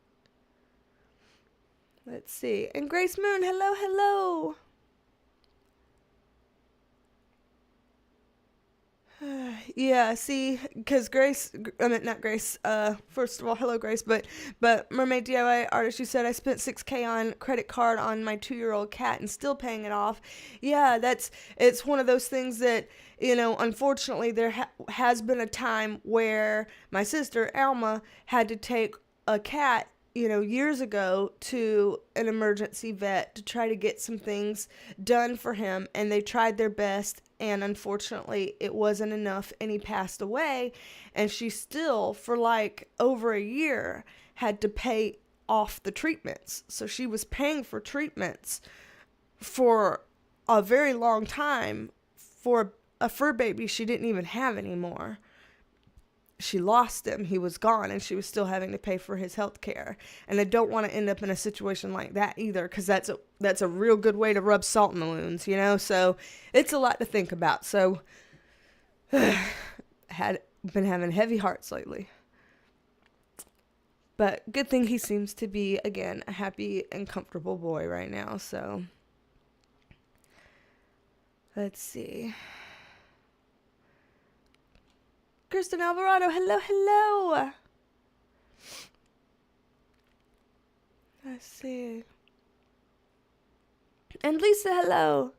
Let's see. And Grace Moon, hello. Yeah, see, because not Grace, first of all, hello Grace, but Mermaid DIY Artist, you said I spent $6,000 on credit card on my 2-year-old cat and still paying it off. Yeah, it's one of those things that, unfortunately there has been a time where my sister, Alma, had to take a cat, years ago to an emergency vet to try to get some things done for him, and they tried their best, and unfortunately it wasn't enough, and he passed away, and she still, for like over a year, had to pay off the treatments. So she was paying for treatments for a very long time for a fur baby she didn't even have anymore. She lost him, he was gone, and she was still having to pay for his health care. And I don't want to end up in a situation like that either, because that's a real good way to rub salt in the wounds, so it's a lot to think about. So had been having heavy hearts lately, but good thing he seems to be, again, a happy and comfortable boy right now. So let's see. Kristen Alvarado, hello. Let's see. And Lisa, hello.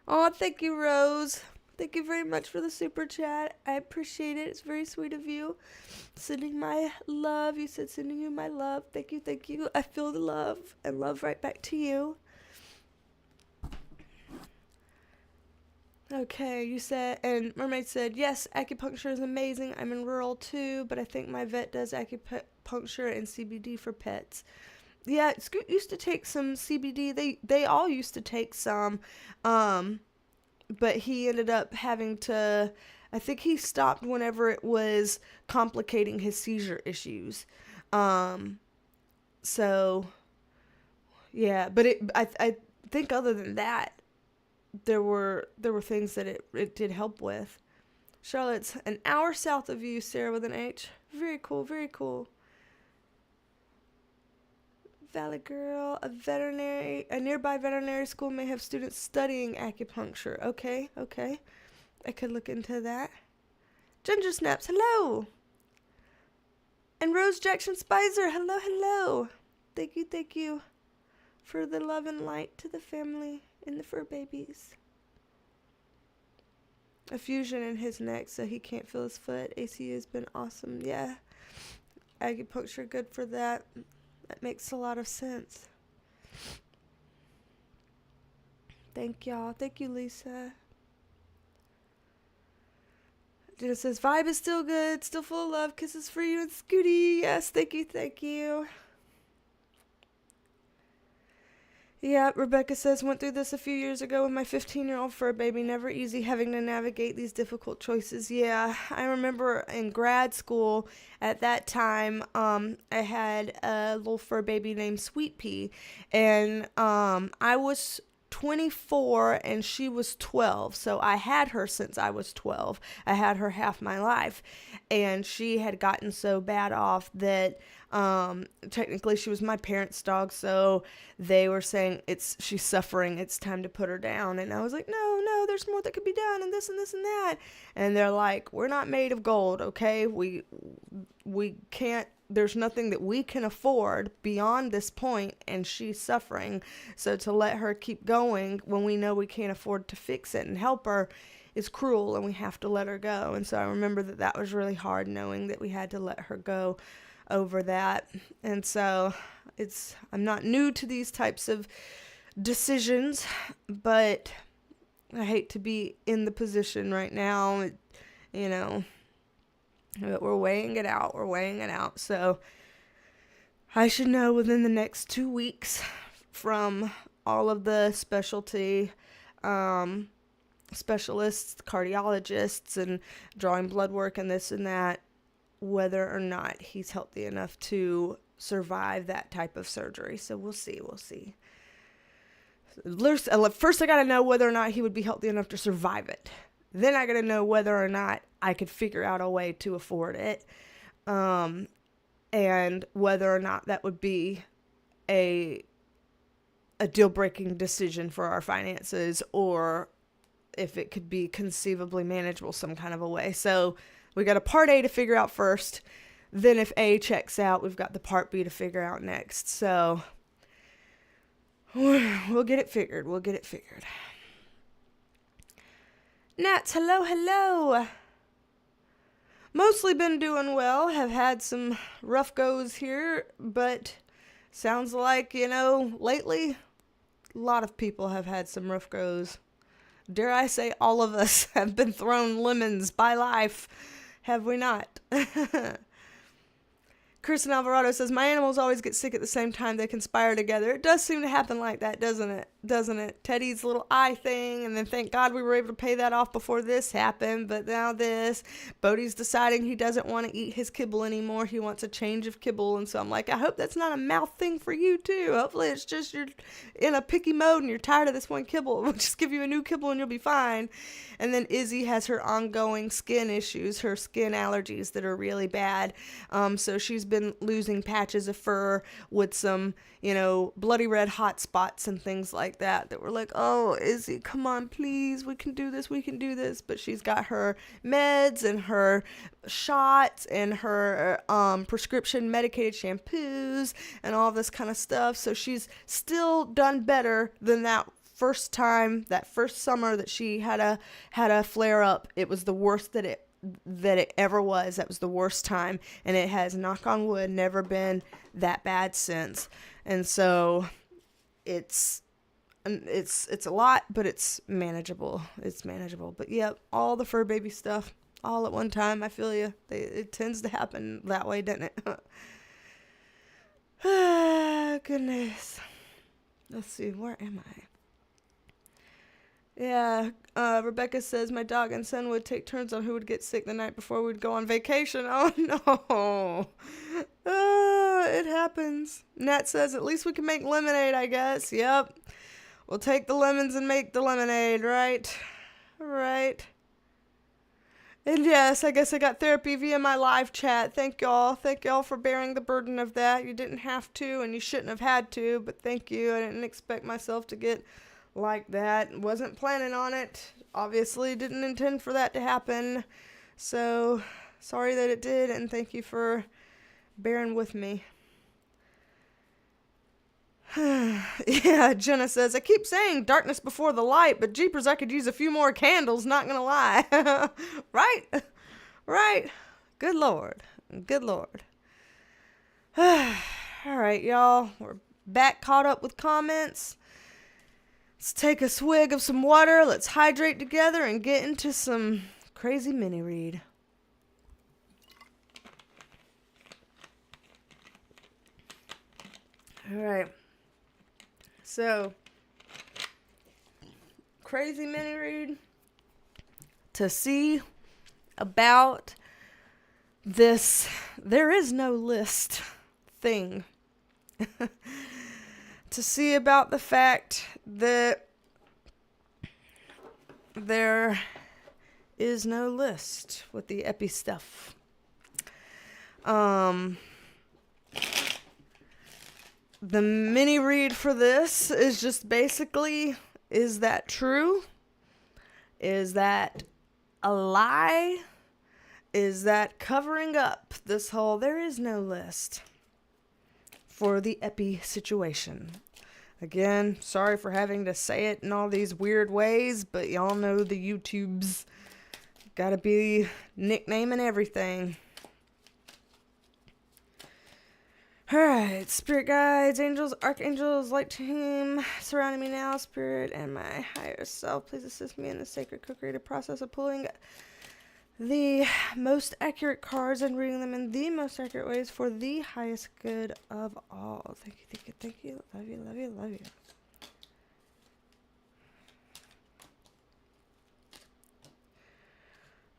Oh, thank you, Rose. Thank you very much for the super chat. I appreciate it. It's very sweet of you. Sending my love. You said sending you my love. Thank you. I feel the love and love right back to you. Okay, you said, and Mermaid said, yes, acupuncture is amazing. I'm in rural too, but I think my vet does acupuncture and CBD for pets. Yeah, Scoot used to take some CBD. They all used to take some, but he ended up having to, I think he stopped whenever it was complicating his seizure issues. So, yeah, but I think other than that, there were things that it did help with. Charlotte's an hour south of you, Sarah with an H. Very cool. Valley Girl, a nearby veterinary school may have students studying acupuncture. Okay. I could look into that. Ginger Snaps, hello. And Rose Jackson Spicer, hello. Thank you for the love and light to the family and the fur babies. A fusion in his neck so he can't feel his foot. ACU has been awesome. Yeah. Acupuncture, good for that. That makes a lot of sense. Thank y'all. Thank you, Lisa. Jenna says, vibe is still good. Still full of love. Kisses for you and Scooty. Yes, thank you. Yeah, Rebecca says, went through this a few years ago with my 15-year-old fur baby. Never easy having to navigate these difficult choices. Yeah, I remember in grad school at that time, I had a little fur baby named Sweet Pea, and I was 24 and she was 12, so I had her since I was 12. I had her half my life, and she had gotten so bad off that technically she was my parents' dog, so they were saying she's suffering, it's time to put her down. And I was like, no, there's more that could be done, and this and this and that. And they're like, we're not made of gold, okay? We can't, there's nothing that we can afford beyond this point, and she's suffering. So to let her keep going when we know we can't afford to fix it and help her is cruel and we have to let her go. And so I remember that was really hard, knowing that we had to let her go over that. And so I'm not new to these types of decisions, but I hate to be in the position right now, but we're weighing it out. So I should know within the next 2 weeks from all of the specialty specialists, cardiologists, and drawing blood work and this and that, whether or not he's healthy enough to survive that type of surgery. So we'll see. First, I got to know whether or not he would be healthy enough to survive it. Then I got to know whether or not I could figure out a way to afford it. And whether or not that would be a deal-breaking decision for our finances, or if it could be conceivably manageable some kind of a way. So we got a part A to figure out first. Then if A checks out, we've got the part B to figure out next. So we'll get it figured. Nats, hello. Mostly been doing well. Have had some rough goes here, but sounds like, lately a lot of people have had some rough goes. Dare I say all of us have been thrown lemons by life, have we not? Kristen Alvarado says, my animals always get sick at the same time. They conspire together. It does seem to happen like that, doesn't it? Teddy's little eye thing, and then thank God we were able to pay that off before this happened, but now this. Bodhi's deciding he doesn't want to eat his kibble anymore. He wants a change of kibble, and so I'm like, I hope that's not a mouth thing for you, too. Hopefully it's just you're in a picky mode and you're tired of this one kibble. We'll just give you a new kibble and you'll be fine. And then Izzy has her ongoing skin issues, her skin allergies that are really bad. So she's been losing patches of fur with some, bloody red hot spots and things like that we're like, oh, Izzy, come on, please, we can do this. But she's got her meds and her shots and her prescription medicated shampoos and all this kind of stuff. So she's still done better than that first summer that she had a flare up. It was the worst that it ever was. That was the worst time, and it has, knock on wood, never been that bad since. And so it's a lot, but it's manageable. But yep, all the fur baby stuff all at one time. I feel you. It tends to happen that way, doesn't it? Ah, goodness. Let's see, where am I? Yeah, Rebecca says my dog and son would take turns on who would get sick the night before we'd go on vacation. Oh, no. It happens. Nat says, at least we can make lemonade, I guess. Yep. We'll take the lemons and make the lemonade, right? Right. And yes, I guess I got therapy via my live chat. Thank y'all. Thank y'all for bearing the burden of that. You didn't have to, and you shouldn't have had to, but thank you. I didn't expect myself to get like that. Wasn't planning on it. Obviously didn't intend for that to happen. So sorry that it did, and thank you for bearing with me. Yeah, Jenna says, I keep saying darkness before the light, but jeepers, I could use a few more candles, not gonna lie. Right. Good Lord. All right, y'all. We're back caught up with comments. Let's take a swig of some water. Let's hydrate together and get into some crazy mini read. All right. So, crazy mini read to see about this there is no list thing. To see about the fact that there is no list with the epi stuff. The mini read for this is just basically, is that true? Is that a lie? Is that covering up this whole there is no list for the epi situation? Again, sorry for having to say it in all these weird ways, but y'all know the YouTubes gotta be nicknaming everything. Alright, spirit guides, angels, archangels, light team surrounding me now, spirit and my higher self. Please assist me in the sacred co-creative process of pulling the most accurate cards and reading them in the most accurate ways for the highest good of all. Thank you, thank you, thank you. Love you, love you, love you.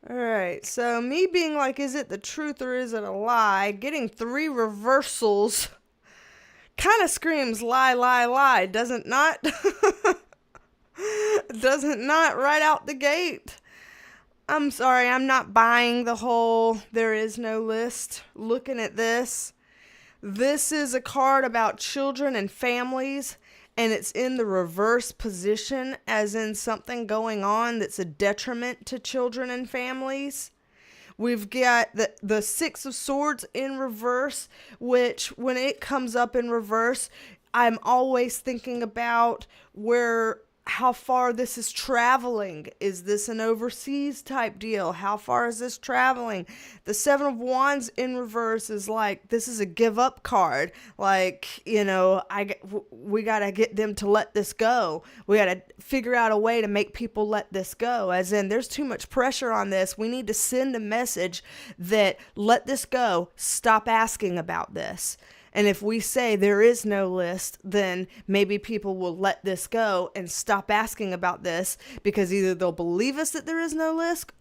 Alright, so me being like, is it the truth or is it a lie? Getting 3 reversals kind of screams lie, lie, lie, does it not? Does it not right out the gate? I'm sorry, I'm not buying the whole there is no list. Looking at this, this is a card about children and families, and it's in the reverse position, as in something going on that's a detriment to children and families. We've got the 6 of Swords in reverse, which when it comes up in reverse, I'm always thinking about how far this is traveling. Is this an overseas type deal? How far is this traveling? The 7 of Wands in reverse is like, this is a give up card. Like, we got to get them to let this go. We got to figure out a way to make people let this go. As in, there's too much pressure on this. We need to send a message that let this go. Stop asking about this. And if we say there is no list, then maybe people will let this go and stop asking about this, because either they'll believe us that there is no list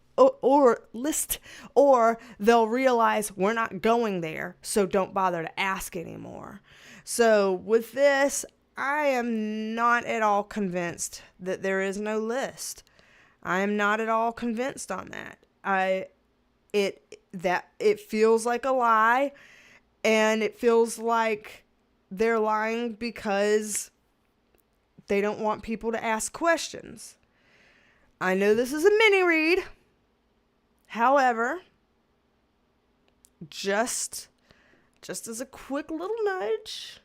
or they'll realize we're not going there, so don't bother to ask anymore. So with this, I am not at all convinced that there is no list. I am not at all convinced on that. It feels like a lie. And it feels like they're lying because they don't want people to ask questions. I know this is a mini read. However, just as a quick little nudge,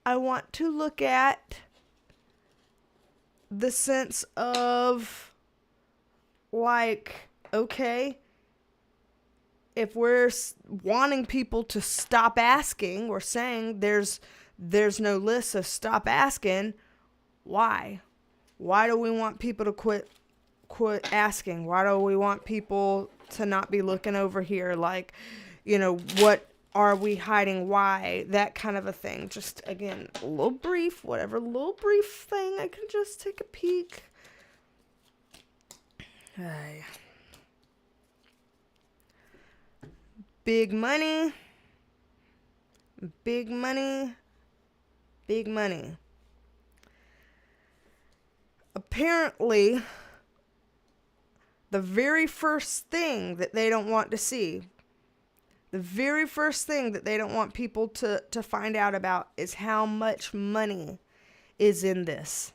I want to look at the sense of, like, okay, if we're wanting people to stop asking, we're saying there's no list, so stop asking. Why? Why do we want people to quit asking? Why do we want people to not be looking over here? Like, what are we hiding? Why? That kind of a thing. Just, again, a little brief thing. I can just take a peek. Hey. Big money, big money, big money. Apparently, the very first thing that they don't want to see, the very first thing that they don't want people to find out about is how much money is in this.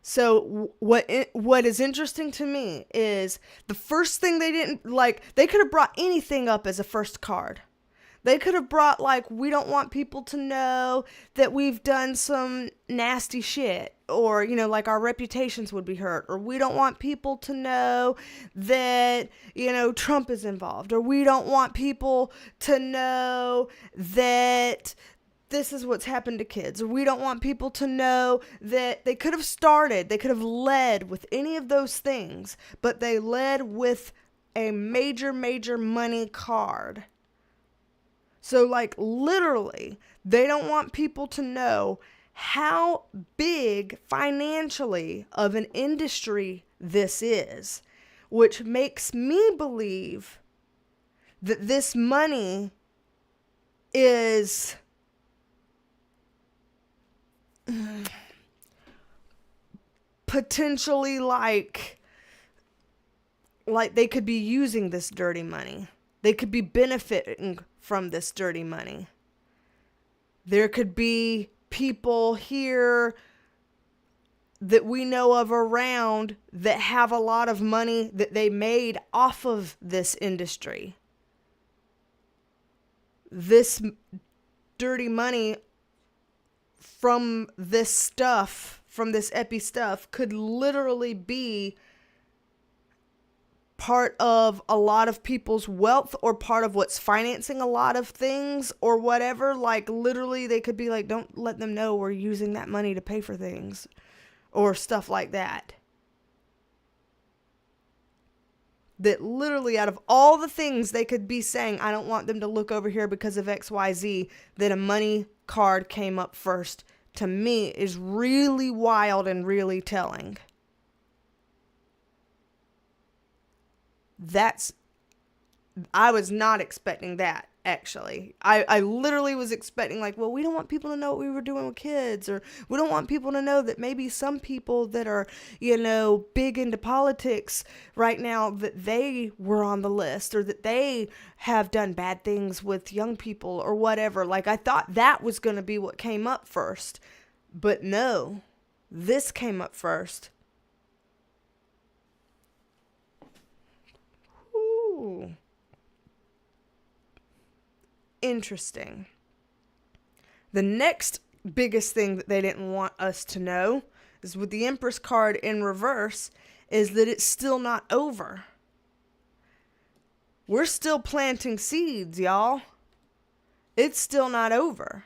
So what is interesting to me is the first thing they didn't, like, they could have brought anything up as a first card. They could have brought, like, we don't want people to know that we've done some nasty shit, or, like, our reputations would be hurt, or we don't want people to know that, Trump is involved, or we don't want people to know that this is what's happened to kids. We don't want people to know that they could have led with any of those things, but they led with a major, major money card. So, like, literally, they don't want people to know how big financially of an industry this is, which makes me believe that this money is potentially like they could be using this dirty money. They could be benefiting from this dirty money. There could be people here that we know of around that have a lot of money that they made off of this industry. this dirty money from this stuff, from this epi stuff, could literally be part of a lot of people's wealth, or part of what's financing a lot of things, or whatever. Like, literally, they could be like, don't let them know we're using that money to pay for things, or stuff like that. That literally, out of all the things they could be saying, I don't want them to look over here because of XYZ, that a money card came up first, to me, is really wild and really telling. I was not expecting that, actually. I literally was expecting, like, well, we don't want people to know what we were doing with kids, or we don't want people to know that maybe some people that are, big into politics right now, that they were on the list, or that they have done bad things with young people, or whatever. Like, I thought that was going to be what came up first. But no, this came up first. Ooh. Interesting. The next biggest thing that they didn't want us to know is, with the Empress card in reverse, is that it's still not over. We're still planting seeds, y'all. It's still not over.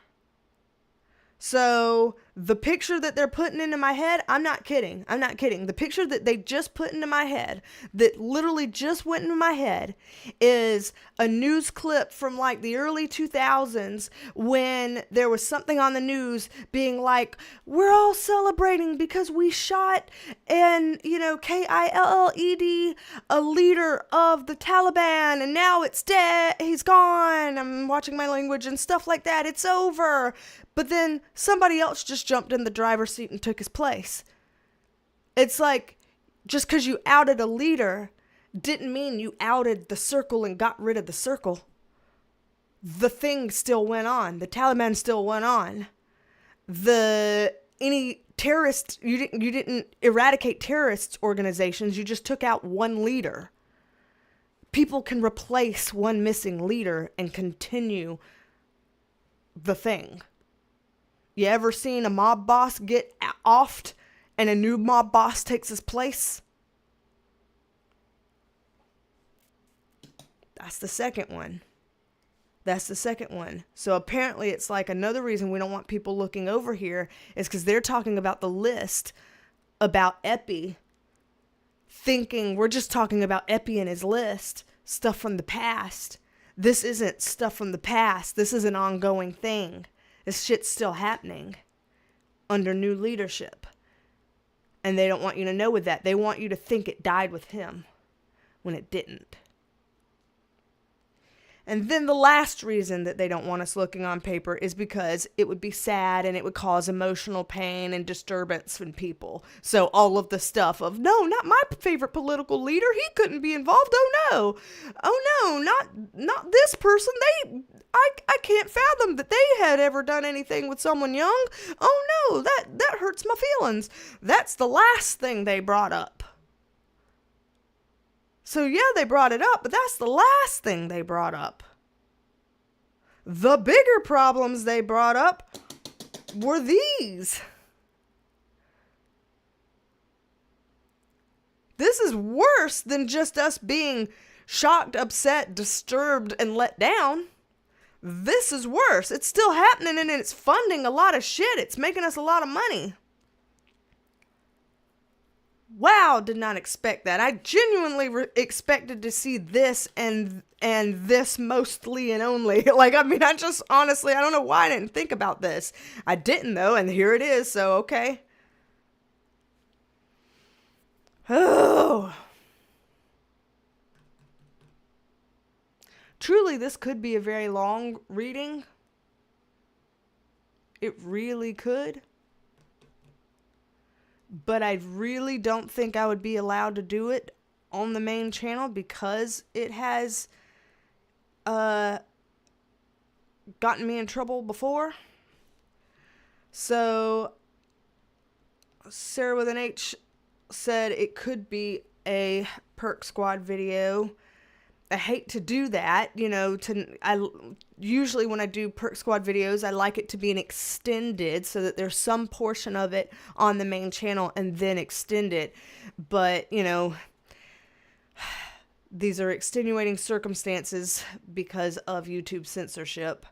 So the picture that they're putting into my head, I'm not kidding. The picture that they just put into my head, that literally just went into my head, is a news clip from like the early 2000s, when there was something on the news being like, we're all celebrating because we shot and, KILLED, a leader of the Taliban, and now it's dead. He's gone. I'm watching my language and stuff like that. It's over. But then somebody else just jumped in the driver's seat and took his place. It's like, just because you outed a leader didn't mean you outed the circle and got rid of the circle. The thing still went on. The Taliban still went on. Any terrorist, you didn't eradicate terrorist organizations. You just took out one leader. People can replace one missing leader and continue the thing. You ever seen a mob boss get offed and a new mob boss takes his place? That's the second one. So apparently it's like another reason we don't want people looking over here is because they're talking about the list about Epi, thinking we're just talking about Epi and his list, stuff from the past. This isn't stuff from the past. This is an ongoing thing. This shit's still happening under new leadership. And they don't want you to know with that. They want you to think it died with him when it didn't. And then the last reason that they don't want us looking on paper is because it would be sad and it would cause emotional pain and disturbance in people. So all of the stuff of, no, not my favorite political leader. He couldn't be involved. Oh no, not this person. I can't fathom that they had ever done anything with someone young. Oh no, that hurts my feelings. That's the last thing they brought up. So yeah, they brought it up, but that's the last thing they brought up. The bigger problems they brought up were these. This is worse than just us being shocked, upset, disturbed, and let down. This is worse. It's still happening and it's funding a lot of shit. It's making us a lot of money. Wow, did not expect that. I genuinely expected to see this and this mostly and only. I don't know why I didn't think about this. I didn't though, and here it is, so okay. Oh. Truly, this could be a very long reading. It really could. But I really don't think I would be allowed to do it on the main channel because it has gotten me in trouble before. So Sarah with an H said it could be a Perk Squad video. I hate to do that, you know, usually when I do Perk Squad videos, I like it to be an extended so that there's some portion of it on the main channel and then extend it. But, you know, these are extenuating circumstances because of YouTube censorship.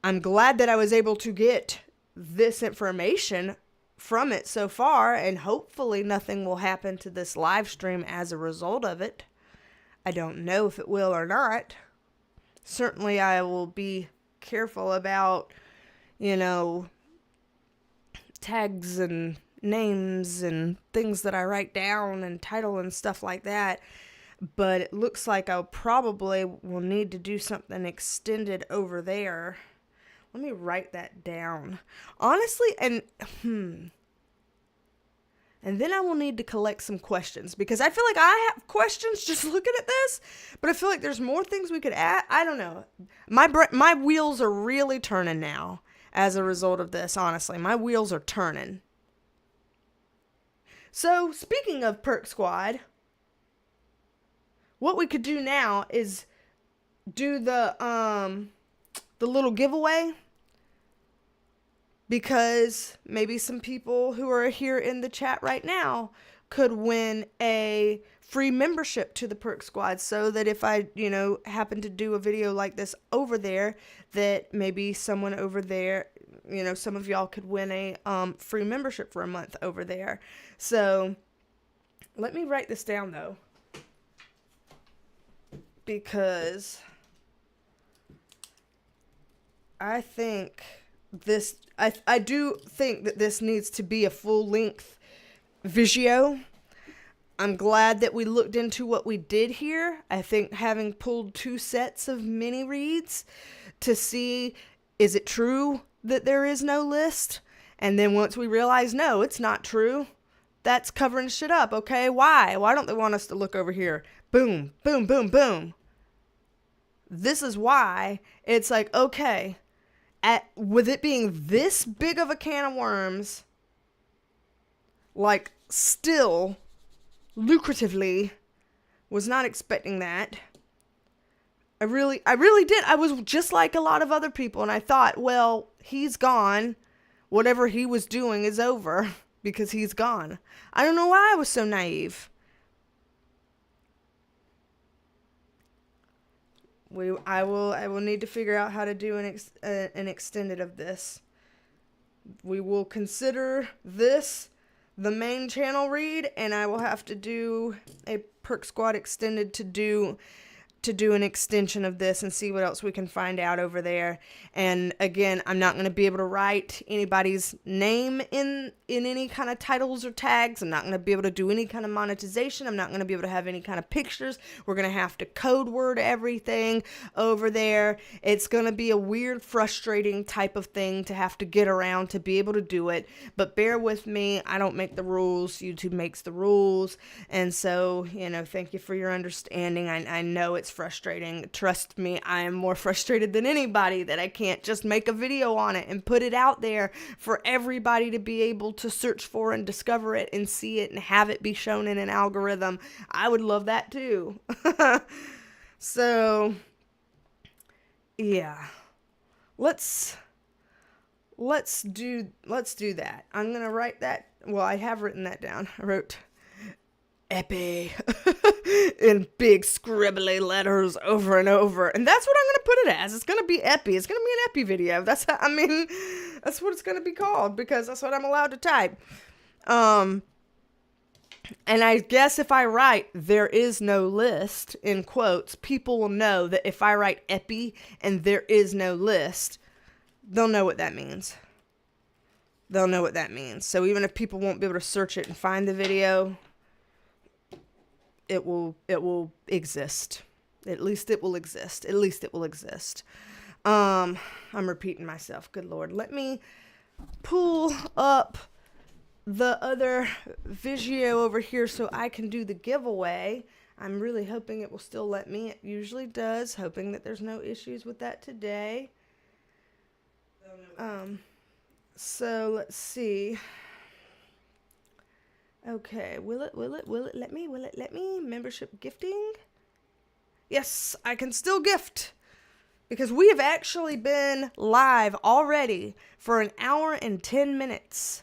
I'm glad that I was able to get this information from it so far, and hopefully nothing will happen to this live stream as a result of it. I don't know if it will or not. Certainly I will be careful about, you know, tags and names and things that I write down and title and stuff like that. But it looks like I probably will need to do something extended over there. Let me write that down. Honestly, and then I will need to collect some questions, because I feel like I have questions just looking at this, but I feel like there's more things we could add. I don't know. My wheels are really turning now as a result of this, honestly. My wheels are turning. So, speaking of Perk Squad, what we could do now is do the little giveaway, because maybe some people who are here in the chat right now could win a free membership to the Perk Squad, so that if I, you know, happen to do a video like this over there, that maybe someone over there, you know, some of y'all could win a free membership for a month over there. So let me write this down though, because I think this, I do think that this needs to be a full-length video. I'm glad that we looked into what we did here. I think having pulled 2 sets of mini reads to see, is it true that there is no list? And then once we realize, no, it's not true, that's covering shit up, okay? Why? Why don't they want us to look over here? Boom, boom, boom, boom. This is why it's like, okay, with it being this big of a can of worms, like, still lucratively, was not expecting that. I really did. I was just like a lot of other people, and I thought, well, he's gone. Whatever he was doing is over because he's gone. I don't know why I was so naive. I will need to figure out how to do an extended of this. We will consider this the main channel read, and I will have to do a Perk Squad extended to do an extension of this and see what else we can find out over there. And again, I'm not going to be able to write anybody's name in any kind of titles or tags. I'm not going to be able to do any kind of monetization. I'm not going to be able to have any kind of pictures. We're going to have to code word everything over there. It's going to be a weird, frustrating type of thing to have to get around to be able to do it. But bear with me. I don't make the rules. YouTube makes the rules. And so, you know, thank you for your understanding. I know it's frustrating. Trust me, I am more frustrated than anybody that I can't just make a video on it and put it out there for everybody to be able to search for and discover it and see it and have it be shown in an algorithm. I would love that too. So, yeah. Let's do that. I'm going to write that. Well, I have written that down. I wrote Epi in big scribbly letters over and over, and that's what I'm going to put it as. It's going to be Epi. It's going to be an Epi video. That's what it's going to be called, because that's what I'm allowed to type. And I guess if I write "there is no list" in quotes, people will know that if I write Epi and there is no list, they'll know what that means. They'll know what that means. So even if people won't be able to search it and find the video, it will exist. At least it will exist. At least it will exist. I'm repeating myself. Good Lord. Let me pull up the other video over here so I can do the giveaway. I'm really hoping it will still let me. It usually does. Hoping that there's no issues with that today. So let's see. Okay, will it let me? Membership gifting? Yes, I can still gift. Because we have actually been live already for an hour and 10 minutes,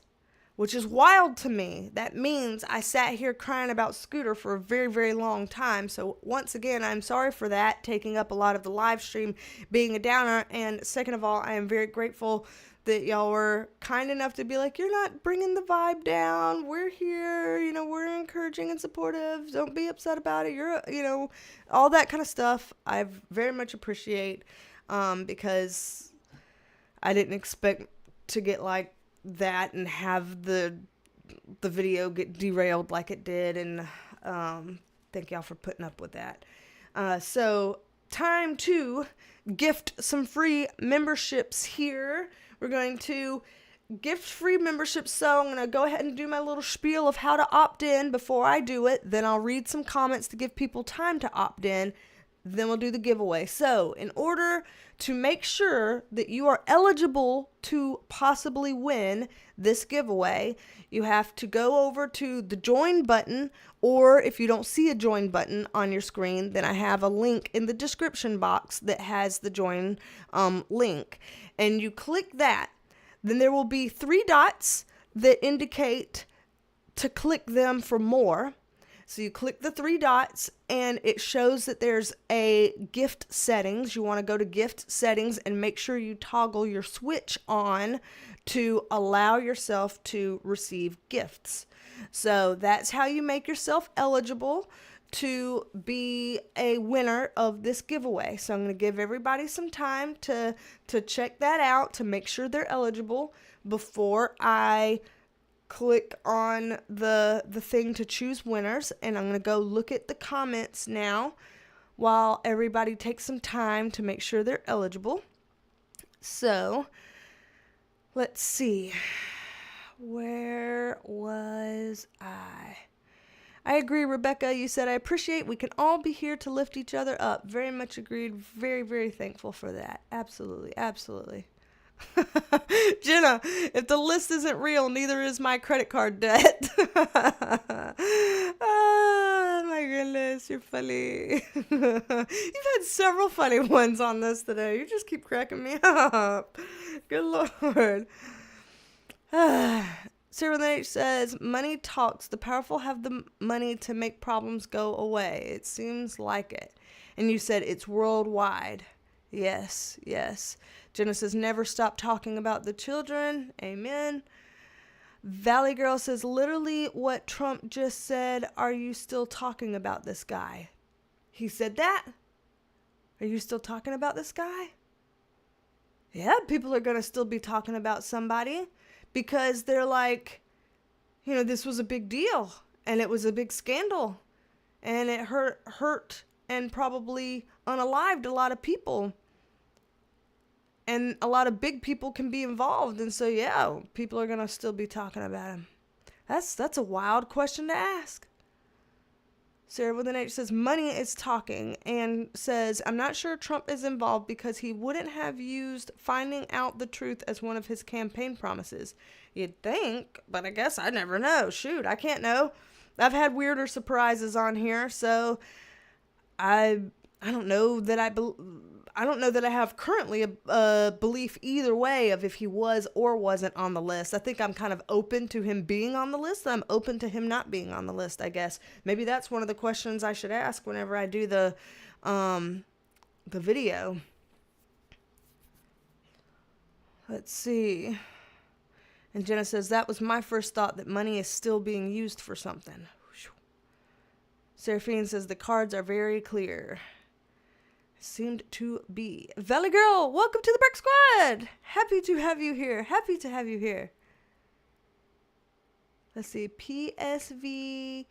which is wild to me. That means I sat here crying about Scooter for a very, very long time. So once again, I'm sorry for that, taking up a lot of the live stream, being a downer. And second of all, I am very grateful that y'all were kind enough to be like, you're not bringing the vibe down. We're here. You know, we're encouraging and supportive. Don't be upset about it. You're, you know, all that kind of stuff. I very much appreciate, because I didn't expect to get like that and have the video get derailed like it did. And thank y'all for putting up with that. So time to gift some free memberships here. We're going to gift free memberships. So I'm going to go ahead and do my little spiel of how to opt in before I do it. Then I'll read some comments to give people time to opt in. Then we'll do the giveaway. So in order to make sure that you are eligible to possibly win this giveaway, you have to go over to the join button, or if you don't see a join button on your screen, then I have a link in the description box that has the join link. And you click that. Then there will be 3 dots that indicate to click them for more. So you click the 3 dots and it shows that there's a gift settings. You want to go to gift settings and make sure you toggle your switch on to allow yourself to receive gifts. So that's how you make yourself eligible to be a winner of this giveaway. So I'm going to give everybody some time to check that out, to make sure they're eligible before I click on the thing to choose winners. And I'm going to go look at the comments now while everybody takes some time to make sure they're eligible. So let's see. Where was I? I agree, Rebecca. You said, I appreciate we can all be here to lift each other up. Very much agreed. Very, very thankful for that. Absolutely. Absolutely. Jenna, if the list isn't real, neither is my credit card debt. Oh, my goodness. You're funny. You've had several funny ones on this today. You just keep cracking me up. Good Lord. Sarah H says, money talks. The powerful have the money to make problems go away. It seems like it. And you said it's worldwide. Yes, yes. Jenna says, never stop talking about the children. Amen. Valley Girl says, literally what Trump just said. Are you still talking about this guy? He said that? Are you still talking about this guy? Yeah, people are going to still be talking about somebody. Because they're like, you know, this was a big deal and it was a big scandal and it hurt and probably unalived a lot of people. And a lot of big people can be involved. And so, yeah, people are going to still be talking about him. That's a wild question to ask. Sarah with an H says, money is talking, and says, I'm not sure Trump is involved because he wouldn't have used finding out the truth as one of his campaign promises. You'd think, but I guess I never know. Shoot, I can't know. I've had weirder surprises on here, so I don't know that I don't know that I have currently a belief either way of if he was or wasn't on the list. I think I'm kind of open to him being on the list. I'm open to him not being on the list, I guess. Maybe that's one of the questions I should ask whenever I do the video. Let's see. And Jenna says, that was my first thought, that money is still being used for something. Seraphine says, the cards are very clear. Seemed to be. Valley Girl, welcome to the Perk Squad. Happy to have you here. Happy to have you here. Let's see. PSV.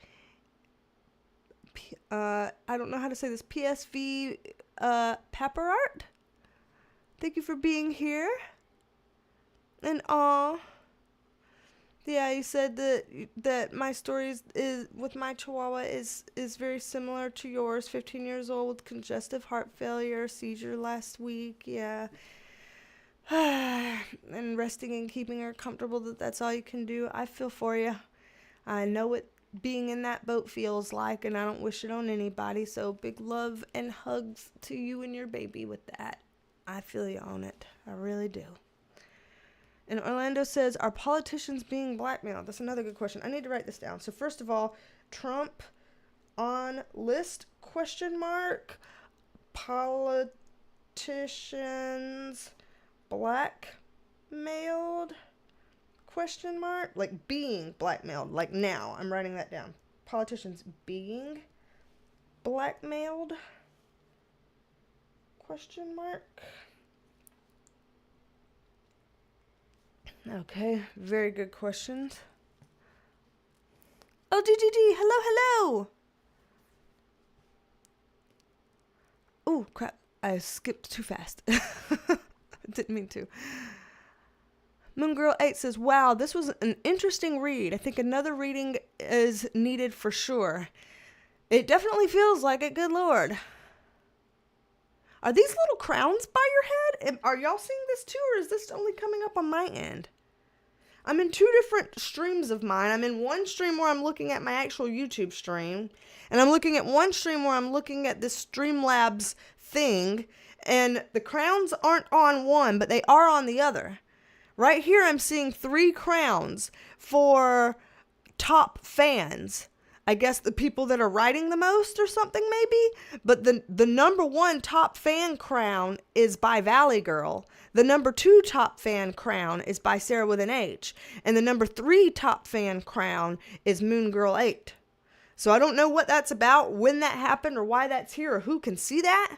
I don't know how to say this. PSV Paparart. Thank you for being here. And yeah, you said that my story is with my Chihuahua is very similar to yours. 15 years old with congestive heart failure, seizure last week. Yeah. And resting and keeping her comfortable, that's all you can do. I feel for you. I know being in that boat feels like, and I don't wish it on anybody. So big love and hugs to you and your baby with that. I feel you on it. I really do. And Orlando says, are politicians being blackmailed? That's another good question. I need to write this down. So first of all, Trump on list, ? Politicians blackmailed ? Like being blackmailed. Like now. I'm writing that down. Politicians being blackmailed ? Okay, very good questions. Oh, DDD, hello. Oh, crap. I skipped too fast. Didn't mean to. Moongirl8 says, wow, this was an interesting read. I think another reading is needed for sure. It definitely feels like it, good Lord. Are these little crowns by your head? Are y'all seeing this too, or is this only coming up on my end? I'm in two different streams of mine. I'm in one stream where I'm looking at my actual YouTube stream, and I'm looking at one stream where I'm looking at this Streamlabs thing, and the crowns aren't on one, but they are on the other. Right here, I'm seeing 3 crowns for top fans. I guess the people that are writing the most or something maybe. But the number 1 top fan crown is by Valley Girl. The number 2 top fan crown is by Sarah with an H. And the number 3 top fan crown is Moongirl8. So I don't know what that's about, when that happened, or why that's here, or who can see that.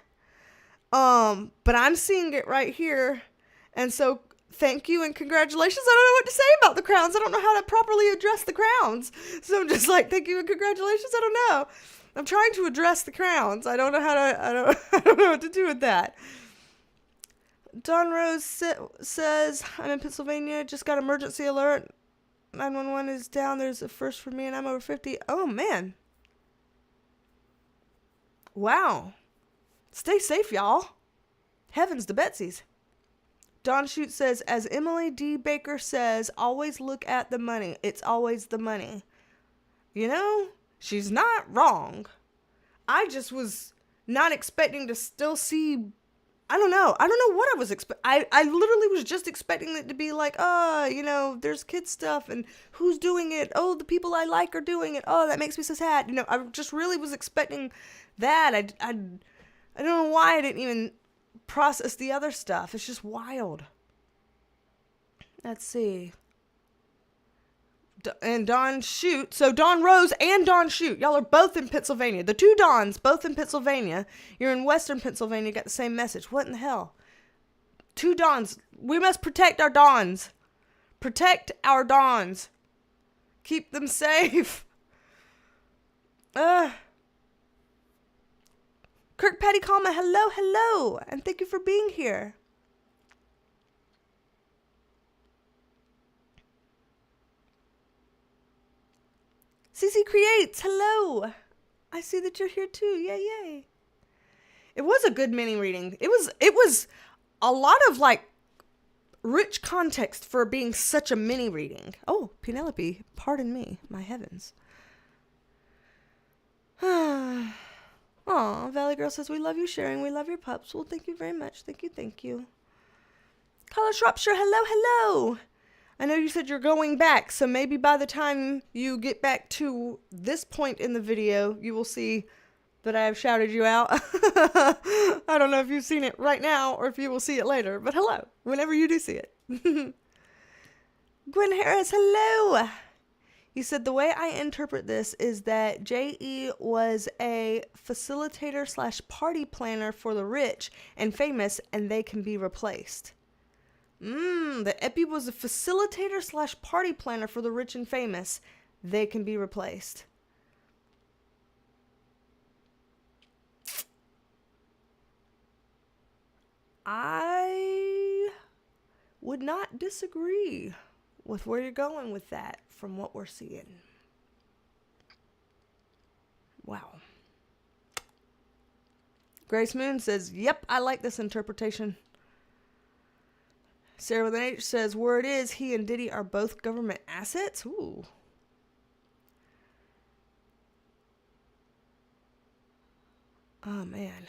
But I'm seeing it right here. And so thank you and congratulations. I don't know what to say about the crowns. I don't know how to properly address the crowns. So I'm just like, thank you and congratulations. I don't know. I'm trying to address the crowns. I don't know how to, I don't know what to do with that. Don Rose says, I'm in Pennsylvania. Just got emergency alert. 911 is down. There's a first for me and I'm over 50. Oh, man. Wow. Stay safe, y'all. Heavens to Betsy's. Don Shoot says, as Emily D. Baker says, always look at the money. It's always the money. You know, she's not wrong. I just was not expecting to still see, I don't know what I was expecting. I literally was just expecting it to be like, you know, there's kids stuff and who's doing it? Oh, the people I like are doing it. Oh, that makes me so sad. You know, I just really was expecting that. I don't know why I didn't even process the other stuff. It's just wild. Let's see. And Don Shoot. So Don Rose and Don Shoot. Y'all are both in Pennsylvania. The 2 Dons, both in Pennsylvania. You're in Western Pennsylvania. Got the same message. What in the hell? 2 Dons. We must protect our Dons. Protect our Dons. Keep them safe. Kirk Patty Kalma, hello, and thank you for being here. CC Creates, hello. I see that you're here too, yay. It was a good mini reading. It was a lot of like rich context for being such a mini reading. Oh, Penelope, pardon me, my heavens. Aw, Valley Girl says, we love you sharing. We love your pups. Well, thank you very much. Thank you. Carla Shropshire, hello. I know you said you're going back, so maybe by the time you get back to this point in the video, you will see that I have shouted you out. I don't know if you've seen it right now or if you will see it later, but hello, whenever you do see it. Gwen Harris, hello. You said the way I interpret this is that J.E. was a facilitator / party planner for the rich and famous, and they can be replaced. The Epi was a facilitator / party planner for the rich and famous. They can be replaced. I would not disagree with where you're going with that from what we're seeing. Wow. Grace Moon says, yep, I like this interpretation. Sarah with an H says, word is he and Diddy are both government assets. Ooh. Oh, man.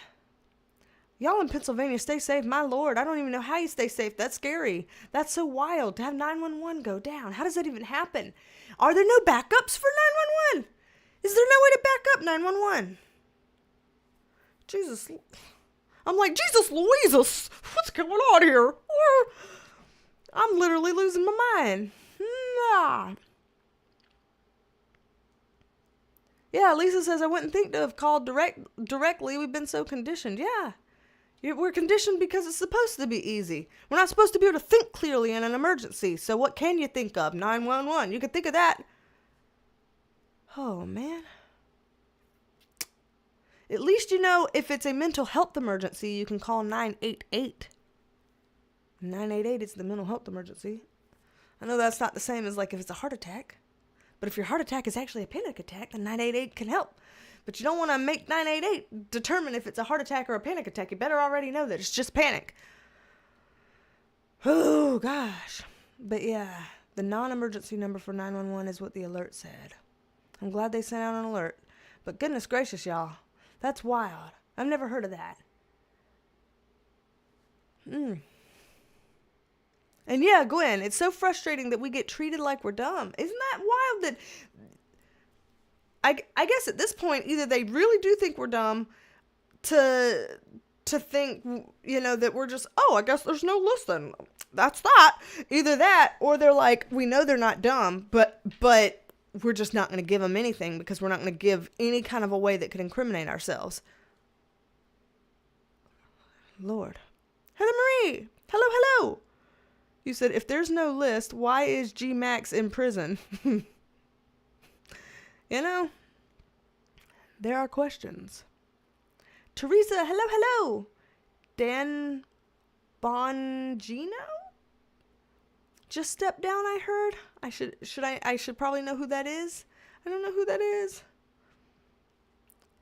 Y'all in Pennsylvania, stay safe. My Lord, I don't even know how you stay safe. That's scary. That's so wild to have 911 go down. How does that even happen? Are there no backups for 911? Is there no way to back up 911? Jesus. I'm like, Jesus Louises, what's going on here? I'm literally losing my mind. Yeah, Lisa says, I wouldn't think to have called directly. We've been so conditioned. Yeah. We're conditioned because it's supposed to be easy. We're not supposed to be able to think clearly in an emergency. So what can you think of? 911. You can think of that. Oh, man. At least you know if it's a mental health emergency, you can call 988. 988 is the mental health emergency. I know that's not the same as like if it's a heart attack. But if your heart attack is actually a panic attack, then 988 can help. But you don't want to make 988 determine if it's a heart attack or a panic attack. You better already know that it's just panic. Oh, gosh. But yeah, the non-emergency number for 911 is what the alert said. I'm glad they sent out an alert. But goodness gracious, y'all. That's wild. I've never heard of that. And yeah, Gwen, it's so frustrating that we get treated like we're dumb. Isn't that wild that... I guess at this point, either they really do think we're dumb to think, you know, that we're just, oh, I guess there's no list then. That's that. Either that, or they're like, we know they're not dumb, but we're just not going to give them anything because we're not going to give any kind of a way that could incriminate ourselves. Lord. Heather Marie. Hello. You said, if there's no list, why is G Max in prison? You know, there are questions. Teresa, hello. Dan Bongino? Just stepped down, I heard. I should probably know who that is. I don't know who that is.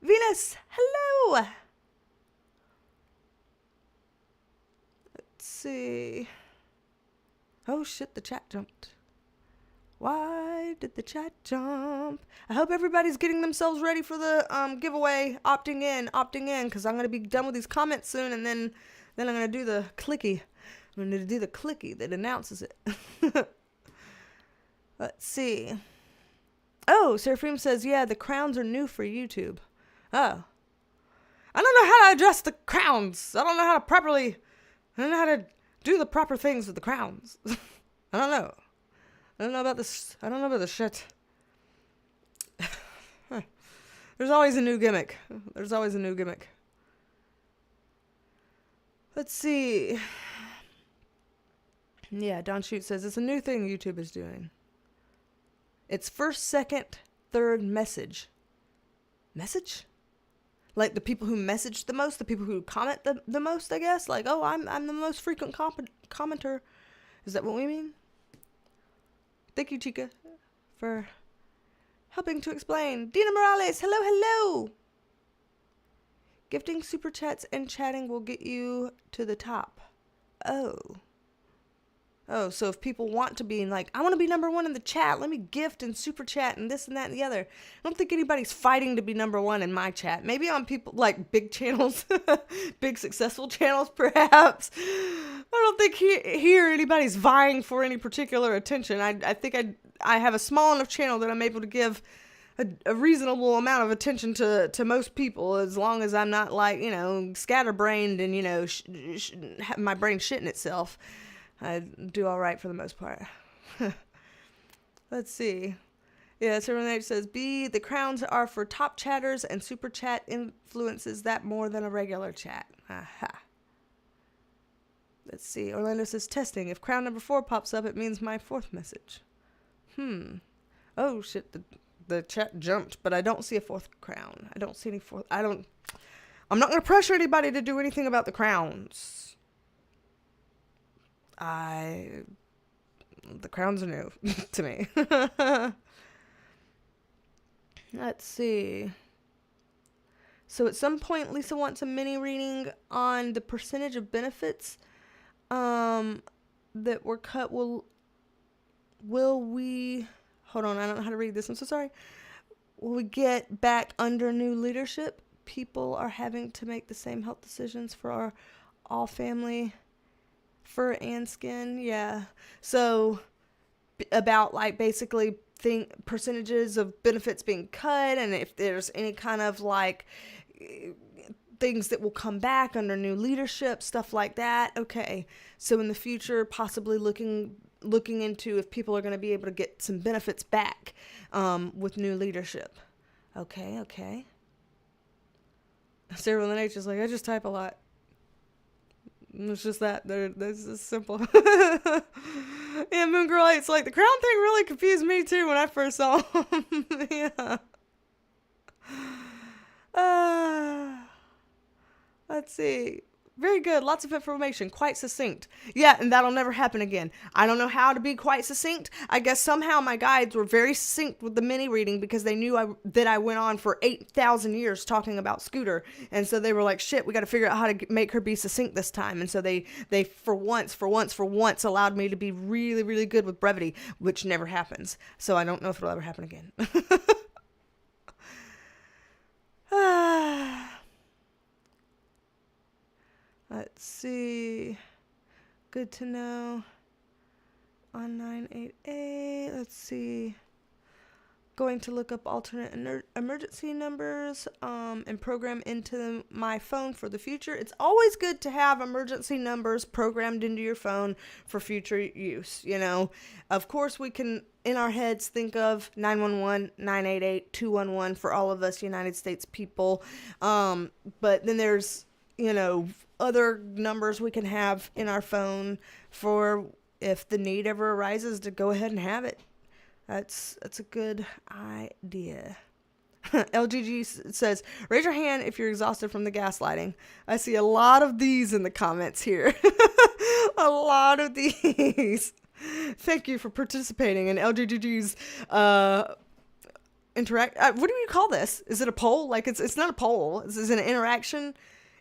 Venus, hello. Let's see. Oh shit, the chat jumped. Why did the chat jump? I hope everybody's getting themselves ready for the giveaway, opting in, because I'm going to be done with these comments soon, and then I'm going to do the clicky. I'm going to do the clicky that announces it. Let's see. Oh, Seraphim says, yeah, the crowns are new for YouTube. Oh. I don't know how to address the crowns. I don't know how to do the proper things with the crowns. I don't know. I don't know about this. I don't know about this shit. There's always a new gimmick. Let's see. Yeah, Don Shoot says it's a new thing YouTube is doing. It's first, second, third message. Message? Like the people who message the most, the people who comment the most, I guess. Like, oh, I'm the most frequent commenter. Is that what we mean? Thank you, Chica, for helping to explain. Dina Morales, hello. Gifting super chats and chatting will get you to the top. Oh, so if people want to be like, I want to be number one in the chat, let me gift and super chat and this and that and the other. I don't think anybody's fighting to be number one in my chat. Maybe on people like big channels, big successful channels, perhaps. I don't think here anybody's vying for any particular attention. I think I have a small enough channel that I'm able to give a reasonable amount of attention to most people, as long as I'm not like, you know, scatterbrained and, you know, my brain shitting itself. I do all right for the most part. Let's see. Yeah, so Renee says, the crowns are for top chatters, and super chat influences that more than a regular chat. Aha. Let's see. Orlando says, testing. If crown number 4 pops up, it means my 4th message. Oh, shit. The chat jumped, but I don't see a 4th crown. I don't see any 4th. I'm not going to pressure anybody to do anything about the crowns. The crowns are new to me. Let's see. So at some point, Lisa wants a mini reading on the percentage of benefits that were cut. Will we... Hold on, I don't know how to read this. I'm so sorry. Will we get back under new leadership? people are having to make the same health decisions for our all family fur and skin. Yeah. So about like basically percentages of benefits being cut, and if there's any kind of like things that will come back under new leadership, stuff like that. Okay. So in the future, possibly looking into if people are going to be able to get some benefits back with new leadership. Okay. Sarah Lynn H is like, I just type a lot. It's just that. This is simple. Yeah, Moon Girl 8's like, the crown thing really confused me too when I first saw him. Yeah. Let's see. Very good. Lots of information. Quite succinct. Yeah, and that'll never happen again. I don't know how to be quite succinct. I guess somehow my guides were very succinct with the mini reading because they knew that I went on for 8,000 years talking about Scooter. And so they were like, shit, we got to figure out how to make her be succinct this time. And so they for once allowed me to be really, really good with brevity, which never happens. So I don't know if it'll ever happen again. Let's see. Good to know. On 988. Let's see. Going to look up alternate emergency numbers and program into my phone for the future. It's always good to have emergency numbers programmed into your phone for future use. You know, of course, we can in our heads think of 911, 988, 211 for all of us United States people. But then there's, other numbers we can have in our phone for if the need ever arises to go ahead and have it. That's a good idea. LGG says, raise your hand if you're exhausted from the gaslighting. I see a lot of these in the comments here. A lot of these. Thank you for participating in LGG's interact. What do you call this? Is it a poll? Like it's not a poll. This is an interaction.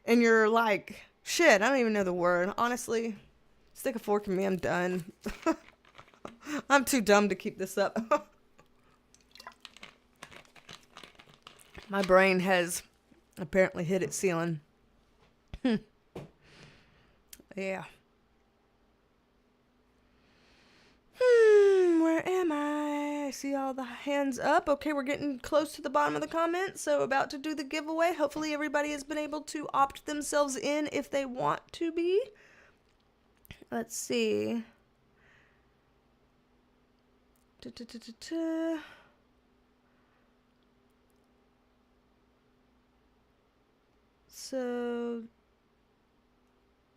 And you're like, shit, I don't even know the word. Honestly, stick a fork in me. I'm done. I'm too dumb to keep this up. My brain has apparently hit its ceiling. Yeah. Where am I? I see all the hands up. Okay, we're getting close to the bottom of the comments, so about to do the giveaway. Hopefully everybody has been able to opt themselves in if they want to be. Let's see. So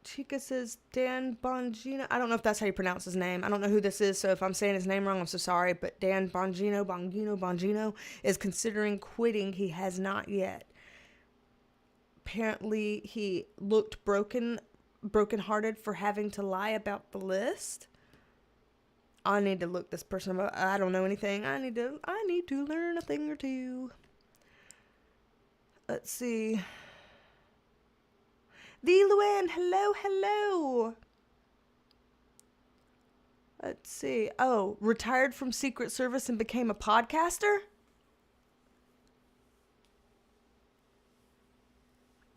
Chica says Dan Bongino. I don't know if that's how you pronounce his name. I don't know who this is, so if I'm saying his name wrong, I'm so sorry. But Dan Bongino is considering quitting. He has not yet. Apparently, he looked brokenhearted for having to lie about the list. I need to look this person up. I don't know anything. I need to learn a thing or two. Let's see. The Luann, hello. Let's see. Oh, retired from Secret Service and became a podcaster?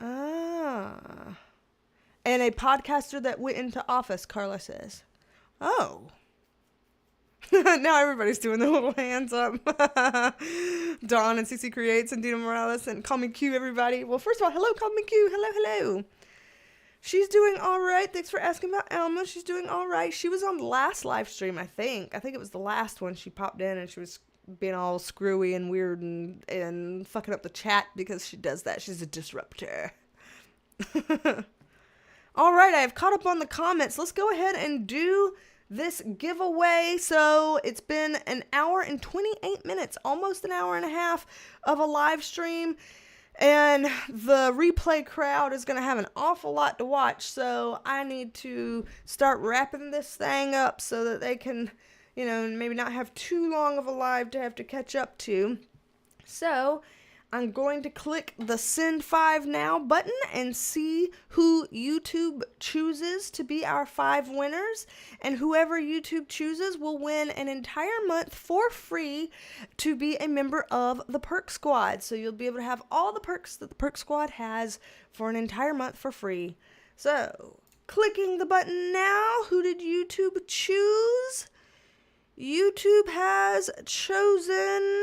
Ah. And a podcaster that went into office, Carla says. Oh. Now everybody's doing their little hands up. Dawn and CC Creates and Dina Morales and Call Me Q, everybody. Well, first of all, hello, Call Me Q. Hello. She's doing all right. Thanks for asking about Alma. She's doing all right. She was on the last live stream, I think. I think it was the last one. She popped in and she was being all screwy and weird and fucking up the chat because she does that. She's a disruptor. All right, I have caught up on the comments. Let's go ahead and do this giveaway. So it's been an hour and 28 minutes, almost an hour and a half of a live stream. And the replay crowd is going to have an awful lot to watch. So I need to start wrapping this thing up so that they can, maybe not have too long of a live to have to catch up to. So I'm going to click the Send 5 Now button and see who YouTube chooses to be our 5 winners. And whoever YouTube chooses will win an entire month for free to be a member of the Perk Squad. So you'll be able to have all the perks that the Perk Squad has for an entire month for free. So, clicking the button now. Who did YouTube choose? YouTube has chosen...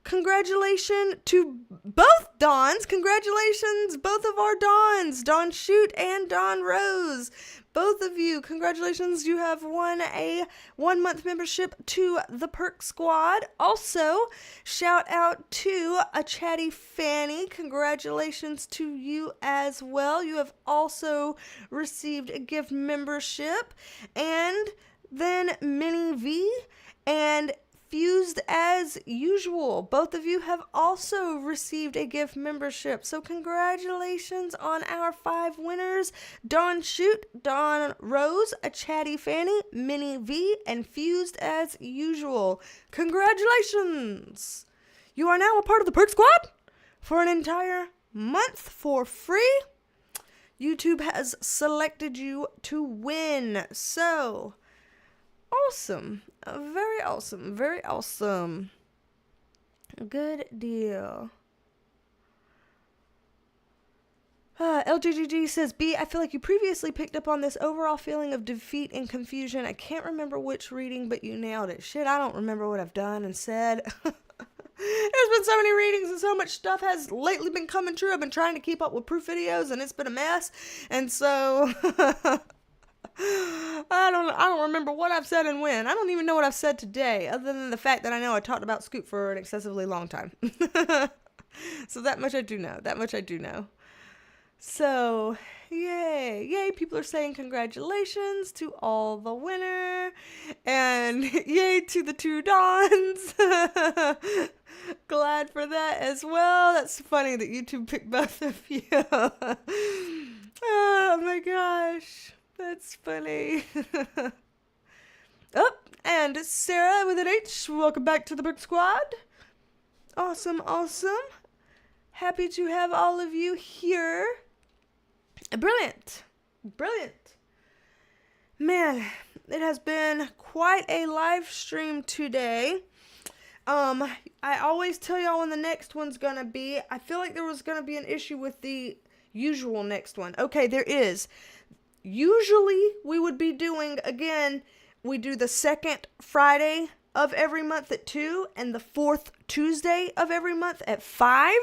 Congratulations to both Dawns. Congratulations, both of our Dawns, Dawn Shoot and Dawn Rose. Both of you, congratulations, you have won a 1-month membership to the Perk Squad. Also, shout out to a Chatty Fanny. Congratulations to you as well. You have also received a gift membership. And then Minnie V and Fused as usual. Both of you have also received a gift membership. So congratulations on our 5 winners. Dawn Shoot, Dawn Rose, a Chatty Fanny, Minnie V, and Fused as usual. Congratulations. You are now a part of the Perk Squad for an entire month for free. YouTube has selected you to win. So awesome. Very awesome. Very awesome. Good deal. LGGG says, B, I feel like you previously picked up on this overall feeling of defeat and confusion. I can't remember which reading, but you nailed it. Shit, I don't remember what I've done and said. There's been so many readings and so much stuff has lately been coming true. I've been trying to keep up with proof videos and it's been a mess. And so... I don't remember what I've said and when. I don't even know what I've said today, other than the fact that I know I talked about Scoop for an excessively long time. So that much I do know. So, yay. Yay, people are saying congratulations to all the winner. And yay to the 2 Dawns. Glad for that as well. That's funny that YouTube picked both of you. Oh my gosh. That's funny. Oh, and Sarah with an H. Welcome back to the Perk Squad. Awesome, awesome. Happy to have all of you here. Brilliant. Brilliant. Man, it has been quite a live stream today. I always tell y'all when the next one's gonna be. I feel like there was gonna be an issue with the usual next one. Okay, there is. Usually, we would be doing, again, we do the second Friday of every month at 2 and the fourth Tuesday of every month at 5.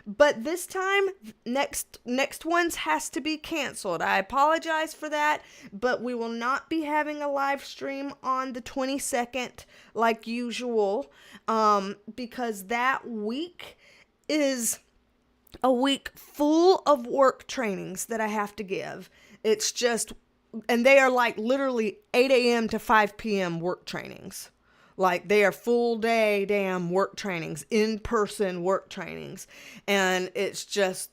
But this time, next one's has to be canceled. I apologize for that, but we will not be having a live stream on the 22nd like usual, because that week is a week full of work trainings that I have to give. It's just, and they are like literally 8 a.m. to 5 p.m. work trainings. Like they are full day damn work trainings, in-person work trainings. And it's just,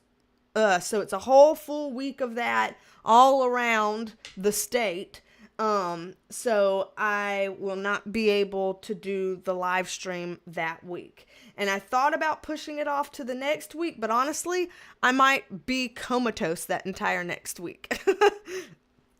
so it's a whole full week of that all around the state. So I will not be able to do the live stream that week. And I thought about pushing it off to the next week, but honestly, I might be comatose that entire next week.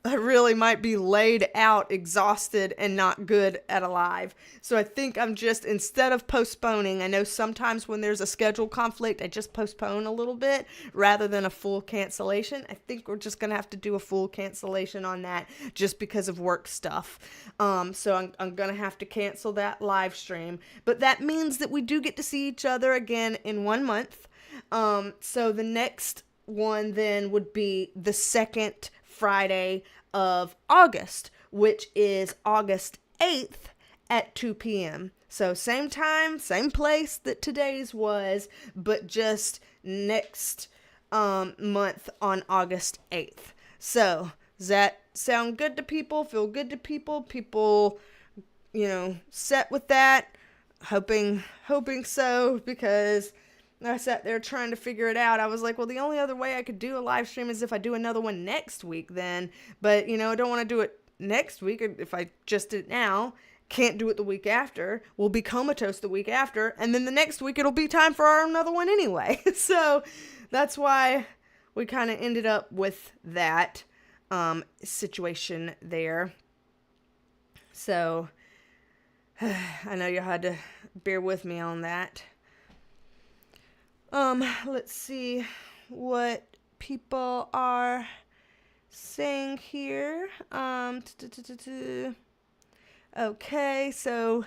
I really might be laid out, exhausted, and not good at a live. So I think I'm just, instead of postponing, I know sometimes when there's a schedule conflict, I just postpone a little bit rather than a full cancellation. I think we're just going to have to do a full cancellation on that just because of work stuff. So I'm going to have to cancel that live stream. But that means that we do get to see each other again in 1 month. So the next one then would be the second Friday of August, which is August 8th at 2 p.m. So same time, same place that today's was, but just next month on August 8th. So does that sound good to people? Feel good to people? People, set with that? Hoping so, because I sat there trying to figure it out. I was like, well, the only other way I could do a live stream is if I do another one next week then. But, I don't want to do it next week if I just did it now. can't do it the week after. We'll be comatose the week after. And then the next week, it'll be time for another one anyway. So that's why we kind of ended up with that situation there. So I know you had to bear with me on that. Let's see what people are saying here. Okay, so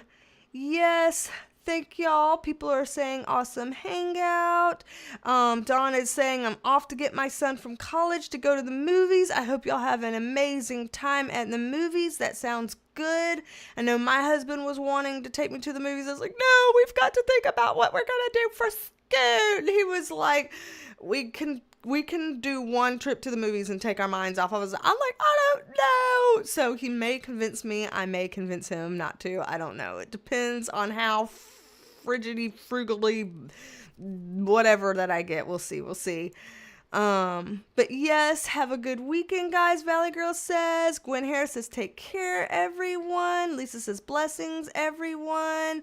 yes, thank y'all. People are saying awesome hangout. Dawn is saying I'm off to get my son from college to go to the movies. I hope y'all have an amazing time at the movies. That sounds good. I know my husband was wanting to take me to the movies. I was like, no, we've got to think about what we're gonna do for school. He was like, we can do one trip to the movies and take our minds off. I'm like, I don't know. So he may convince me. I may convince him not to. I don't know. It depends on how frugally, whatever that I get. We'll see. But yes, have a good weekend, guys. Valley Girl says. Gwen Harris says, take care, everyone. Lisa says, blessings, everyone.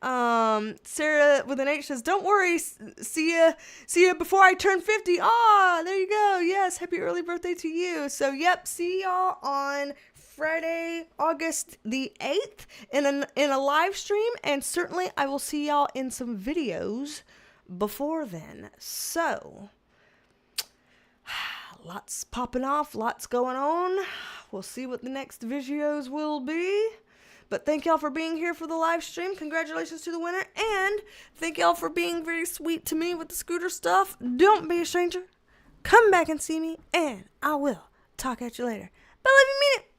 Sarah with an H says, don't worry, see ya before I turn 50. There you go. Yes, happy early birthday to you. So yep, see y'all on Friday, August the 8th in a live stream, and certainly I will see y'all in some videos before then. So lots popping off, lots going on. We'll see what the next videos will be. But thank y'all for being here for the live stream. Congratulations to the winner. And thank y'all for being very sweet to me with the scooter stuff. Don't be a stranger. Come back and see me, and I will talk at you later. But love you, mean it.